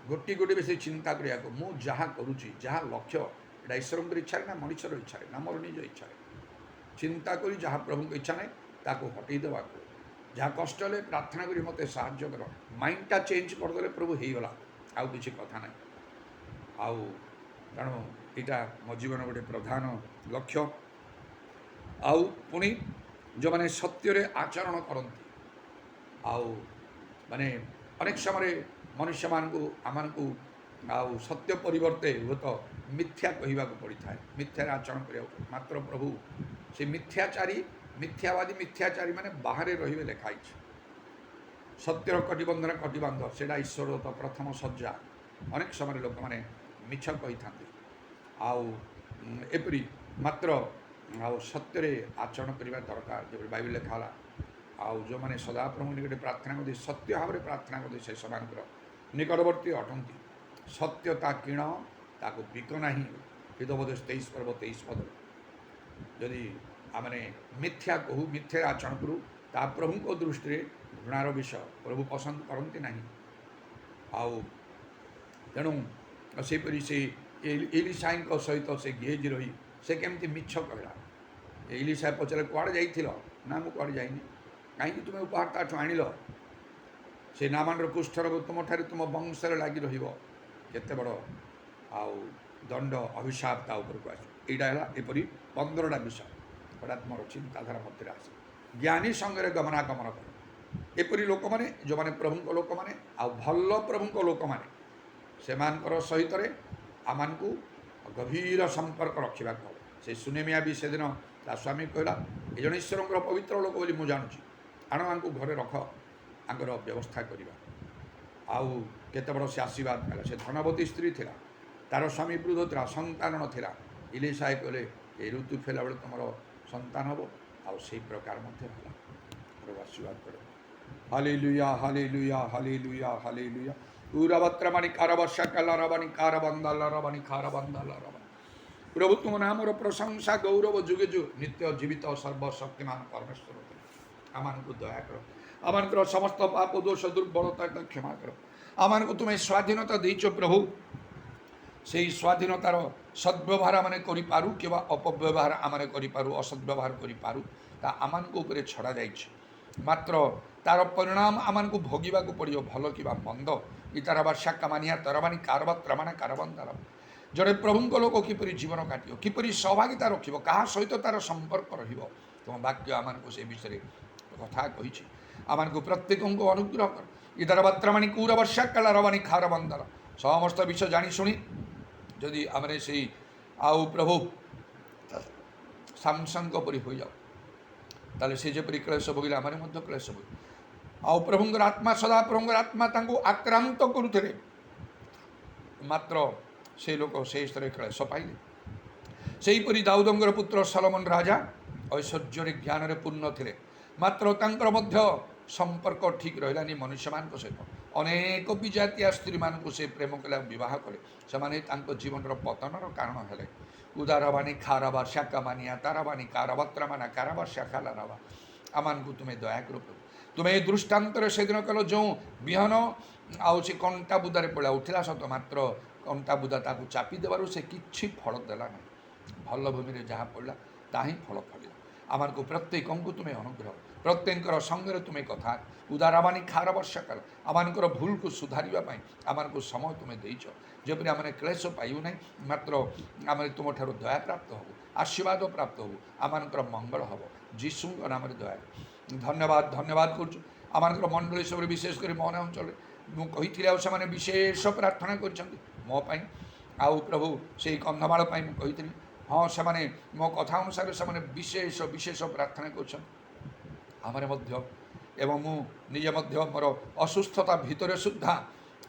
गोटे गोटे विषय चिंता करने को मुझे जहाँ करुँची जहाँ लक्ष्य यहाँ ईश्वर इच्छा ना मनुष्यर इच्छा ना मोर निज इच्छा चिंता करी जहाँ प्रभु इच्छा ना ताको हटई देवा को जहाँ कष्ट है प्रार्थना करी मत साहाय्य कर माइंडटा चेंज करदे प्रभु हो गला आउ किसी कथा ना आउ तेणु यहाँ मो जीवन गोटे प्रधान लक्ष्य आउ पुणी जो मैंने सत्य आचरण करती आउ माने अनेक समय मनुष्य मान को आम को आउ सत्य परिवर्ते हुए तो मिथ्या कहवा पड़ी था मिथ्यार आचरण कर मात्र प्रभु से मिथ्याचारी मिथ्यावादी मिथ्याचारी माने बाहर रही लिखाई सत्यर कटिबंधन कटिबंध से ईश्वर तो प्रथम सज्जा अनेक समय लोक मैंने मिछ कही था आउ एपरी मात्र आउ सत्य आचरण करने दरकार जब बाइबल लिखा आउ जो मैंने सदा प्रभु निकटे प्रार्थना करते सत्य भाव में प्रार्थना करते से समान निकटवर्ती अटंती सत्यता किण ताको बिक ना हितोपदेश 23 पर्व 23 पद जदि आमने मिथ्या कहू मिथ्या आचरण करूँ ता प्रभु को दृष्टि घृणार विषय प्रभु पसंद करती ना आउ तेणु सेपरी से एलिसाई सहित से गेज रही से केमती मिछ कहला एलिसा पचारे कुआड़े जाइथिल ना मु कुआड़े जाइनी कहीं तुम्हें उपहार ताठू आनिल से नामान कुष्ठ रोग तुम ठारे तुम वंशर लगी रते बड़ आउ दंड अभिशाप ता उपरको आस यहाँ है एपरी 15टा विषय हठात मोर चिंताधारा मध्य आसे ज्ञानी संगे गमनागमन कर एपरी लोक मैंने जो मैंने प्रभु लोक मैंने आउ भल प्रभु लोक मैंने से सहित आम को गभीर संपर्क रखा से सुनेमिया भी से दिन ता स्वामी कहला ये जन ईश्वर पवित्र लोक बोली मुझे जानूँ आण आंकु घरे रख आंकर व्यवस्था करवा आउ केते बड़ से आशीर्वाद पाला से धनवती स्त्री थिला तार स्वामी वृद्ध था संतान नाला इलिसाए कहले ये ऋतु फेला बेले तुम संतान हम आउ से प्रकार प्रभु आशीर्वाद कर हालेलुया हालेलुया हालेलुया हालेलुया पूरवत्रमणि कारवर्षा कलरवणि कारबंदल रवणि कारबंदल रवणि प्रभु तुम नामर प्रशंसा गौरव जुगे जुग नित्य जीवित सर्वशक्तिमान परमेश्वर आमान को दया कर आमान समस्त पाप दोष दुर्बलता क्षमा कर आमान को तुम्हें स्वाधीनता देच प्रभु से स्वाधीनतार सद्व्यवहार आम करूँ कि अपव्यवहार आम करूँ असद्व्यवहार करूँ ता आमान को ऊपर छड़ा जाइए मात्र तार परिणाम आमान को भोगवा पड़ो भल कि मंद इतार वर्षा कामानिया तरवानी कारवा त्रमाना कारबन तार जड़े प्रभु लोक किपरि जीवन काटियो किपरि सहभागिता रख क्या सहित तार संपर्क तुम वाक्य आम को से विषय कथा कही आम को प्रत्येक को अनुग्रह कर इधर बात्रमाणी कूर वर्षा काला रवानी खार बंदर समस्त विषय जानी शुणी जदि आमने से आउ प्रभु सामसन परी हो जाओ ताले से जपरी क्लेश भोगिले आम क्लेश भोग आउ प्रभुंर आत्मा सदा प्रभुंर आत्मा आक्रांत करुले मात्र से लोक से स्तर क्लेश पाइले सेहीपरि दाऊदंगर पुत्र सलोमन राजा ऐश्वर्य ज्ञान पूर्ण थे मात्र तांकर मध्य संपर्क ठीक रही मनुष्य मान सहित अनेक विजातीय स्त्री मान से प्रेम कला बह कले से जीवन पतनर कारण है ଉଦାରବାଣୀ ଖାରବା ଶାକାମାନିଆ ତାରାବାଣୀ କାରବତ୍ରମାନା କାରବା ଶାଖାଲାରବା ଆମମାନଙ୍କୁ ତୁମେ ଦୟା କର ପ୍ରଭୁ। ତୁମେ ଏ ଦୃଷ୍ଟାନ୍ତରେ ସେଦିନ କଲ ଯେଉଁ ବିହନ ଆଉ ସେ କଣ୍ଟା ବୁଦାରେ ପଳା ଉଠିଲା ସତ, ମାତ୍ର କଣ୍ଟା ବୁଦା ତାକୁ ଚାପି ଦେବାରୁ ସେ କିଛି ଫଳ ଦେଲା ନାହିଁ। ଭଲ ଭୂମିରେ ଯାହା ପଡ଼ିଲା ତାହା ହିଁ ଫଳ ଫଳିଲା। ଆମମାନଙ୍କୁ ପ୍ରତ୍ୟେକଙ୍କୁ ତୁମେ ଅନୁଗ୍ରହ, ପ୍ରତ୍ୟେକଙ୍କର ସଙ୍ଗରେ ତୁମେ କଥା ଉଦାରବାଣୀ ଖାର ବର୍ଷା କାଳ ଆମମାନଙ୍କର ଭୁଲକୁ ସୁଧାରିବା ପାଇଁ ଆମମାନଙ୍କୁ ସମୟ ତୁମେ ଦେଇଛ, ଯେପରି ଆମେ କ୍ଲେଶ ପାଇବୁ ନାହିଁ, ମାତ୍ର ଆମେ ତୁମଠାରୁ ଦୟା ପ୍ରାପ୍ତ ହେବୁ, ଆଶୀର୍ବାଦ ପ୍ରାପ୍ତ ହେବୁ, ଆମମାନଙ୍କର ମଙ୍ଗଳ ହେବ ଯୀଶୁଙ୍କ ନାମରେ ଦୟା। ଧନ୍ୟବାଦ କରୁଛୁ ଆମମାନଙ୍କର ମଣ୍ଡଳୀ ସବୁରେ, ବିଶେଷ କରି ମୋହନ ଅଞ୍ଚଳରେ ମୁଁ କହିଥିଲି, ଆଉ ସେମାନେ ବିଶେଷ ପ୍ରାର୍ଥନା କରିଛନ୍ତି ମୋ ପାଇଁ, ଆଉ ପ୍ରଭୁ ସେଇ କନ୍ଧମାଳ ପାଇଁ ମୁଁ କହିଥିଲି। ହଁ, ସେମାନେ ମୋ କଥା ଅନୁସାରେ ସେମାନେ ବିଶେଷ ପ୍ରାର୍ଥନା କରୁଛନ୍ତି ଆମର ମଧ୍ୟ, ଏବଂ ମୁଁ ନିଜେ ମଧ୍ୟ ମୋର ଅସୁସ୍ଥତା ଭିତରେ ସୁଦ୍ଧା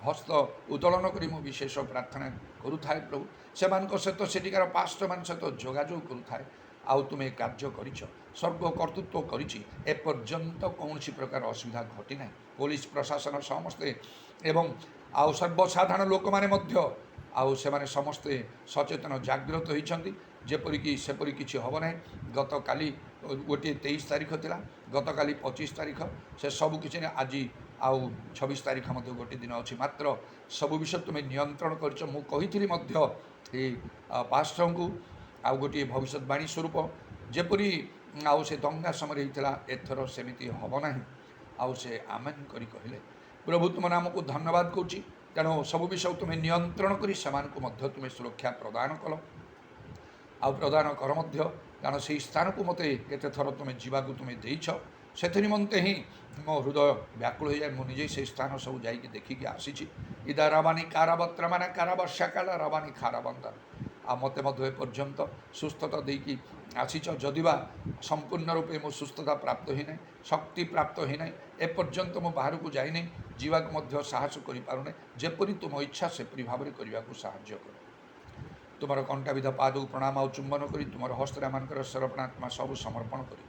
ହସ୍ତ ଉତ୍ତୋଳନ କରି ମୁଁ ବିଶେଷ ପ୍ରାର୍ଥନା କରୁଥାଏ ପ୍ରଭୁ। ସେମାନଙ୍କ ସହିତ ସେଠିକାର ପାଷ୍ଟରମାନଙ୍କ ସହିତ ଯୋଗାଯୋଗ କରୁଥାଏ। ଆଉ ତୁମେ କାର୍ଯ୍ୟ କରିଛ, ସ୍ୱର୍ଗ କର୍ତ୍ତୃତ୍ୱ କରିଛି, ଏପର୍ଯ୍ୟନ୍ତ କୌଣସି ପ୍ରକାର ଅସୁବିଧା ଘଟି ନାହିଁ। ପୋଲିସ ପ୍ରଶାସନ ସମସ୍ତେ ଏବଂ ଆଉ ସର୍ବସାଧାରଣ ଲୋକମାନେ ମଧ୍ୟ, ଆଉ ସେମାନେ ସମସ୍ତେ ସଚେତନ ଜାଗ୍ରତ ହୋଇଛନ୍ତି, ଯେପରିକି ସେପରି କିଛି ହେବ ନାହିଁ। ଗତକାଲି ଗୋଟିଏ 23 ତାରିଖ ଥିଲା, ଗତକାଲି 25 ତାରିଖ, ସେ ସବୁ କିଛି ନାହିଁ। ଆଜି ଆଉ 26 ତାରିଖ ମଧ୍ୟ ଗୋଟିଏ ଦିନ ଅଛି, ମାତ୍ର ସବୁ ବିଷୟ ତୁମେ ନିୟନ୍ତ୍ରଣ କରିଛ। ମୁଁ କହିଥିଲି ମଧ୍ୟ ଏ ପାଷ୍ଟରଙ୍କୁ ଆଉ ଗୋଟିଏ ଭବିଷ୍ୟତବାଣୀ ସ୍ୱରୂପ, ଯେପରି ଆଉ ସେ ଦଙ୍ଗା ସମୟରେ ହେଇଥିଲା ଏଥର ସେମିତି ହେବ ନାହିଁ। ଆଉ ସେ ଆମେନ୍ କରି କହିଲେ। ପ୍ରଭୁ ତୁମ ନାମକୁ ଧନ୍ୟବାଦ କରୁଛି, ତେଣୁ ସବୁ ବିଷୟ ତୁମେ ନିୟନ୍ତ୍ରଣ କରି ସେମାନଙ୍କୁ ମଧ୍ୟ ତୁମେ ସୁରକ୍ଷା ପ୍ରଦାନ କଲ, ଆଉ ପ୍ରଦାନ କର ମଧ୍ୟ, କାରଣ ସେହି ସ୍ଥାନକୁ ମୋତେ କେତେ ଥର ତୁମେ ଯିବାକୁ ତୁମେ ଦେଇଛ, ସେଥି ନିମନ୍ତେ ହିଁ ମୋ ହୃଦୟ ବ୍ୟାକୁଳ ହୋଇଯାଏ। ମୁଁ ନିଜେ ସେହି ସ୍ଥାନ ସବୁ ଯାଇକି ଦେଖିକି ଆସିଛି। ଇଦା ରବାନୀ କାରାବତ୍ରମାନେ କାରାବର୍ଷା କାଳ ରବାନୀ ଖାରାବନ୍ଦର, ଆଉ ମୋତେ ମଧ୍ୟ ଏପର୍ଯ୍ୟନ୍ତ ସୁସ୍ଥତା ଦେଇକି ଆସିଛ, ଯଦିବା ସମ୍ପୂର୍ଣ୍ଣ ରୂପେ ମୁଁ ସୁସ୍ଥତା ପ୍ରାପ୍ତ ହୋଇନାହିଁ, ଶକ୍ତି ପ୍ରାପ୍ତ ହୋଇନାହିଁ, ଏପର୍ଯ୍ୟନ୍ତ ମୁଁ ବାହାରକୁ ଯାଇନାହିଁ, ଯିବାକୁ ମଧ୍ୟ ସାହସ କରିପାରୁନାହିଁ। ଯେପରି ତୁମ ଇଚ୍ଛା ସେପରି ଭାବରେ କରିବାକୁ ସାହାଯ୍ୟ କର। ତୁମର କଣ୍ଟାବିଧ ପାଦକୁ ପ୍ରଣାମ ଆଉ ଚୁମ୍ବନ କରି ତୁମର ହସ୍ତରେ ଆମମାନଙ୍କର ସରପଣାତ୍ମା ସବୁ ସମର୍ପଣ କରି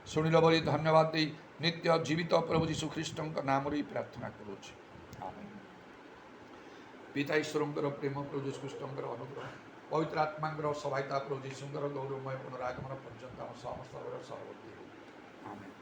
ଶୁଣିଲ ବୋଲି ଧନ୍ୟବାଦ ଦେଇ ନିତ୍ୟ ଜୀବିତ ପ୍ରଭୁ ଯୀଶୁ ଖ୍ରୀଷ୍ଟଙ୍କ ନାମରେ ପ୍ରାର୍ଥନା କରୁଛି, ଆମେନ୍। ପିତା ଈଶ୍ୱରଙ୍କର ପ୍ରେମ, ପ୍ରଭୁ ଯୀଶୁ ଖ୍ରୀଷ୍ଟଙ୍କର ଅନୁଗ୍ରହ, ପବିତ୍ର ଆତ୍ମାଙ୍କର ସହାୟତା, ପ୍ରଭୁ ଯୀଶୁଙ୍କର ଗୌରବମୟ ପୁନରାଗମନ ପର୍ଯ୍ୟନ୍ତ ଆମ ସମସ୍ତଙ୍କର ସହବର୍ତ୍ତୀ, ଆମେନ୍।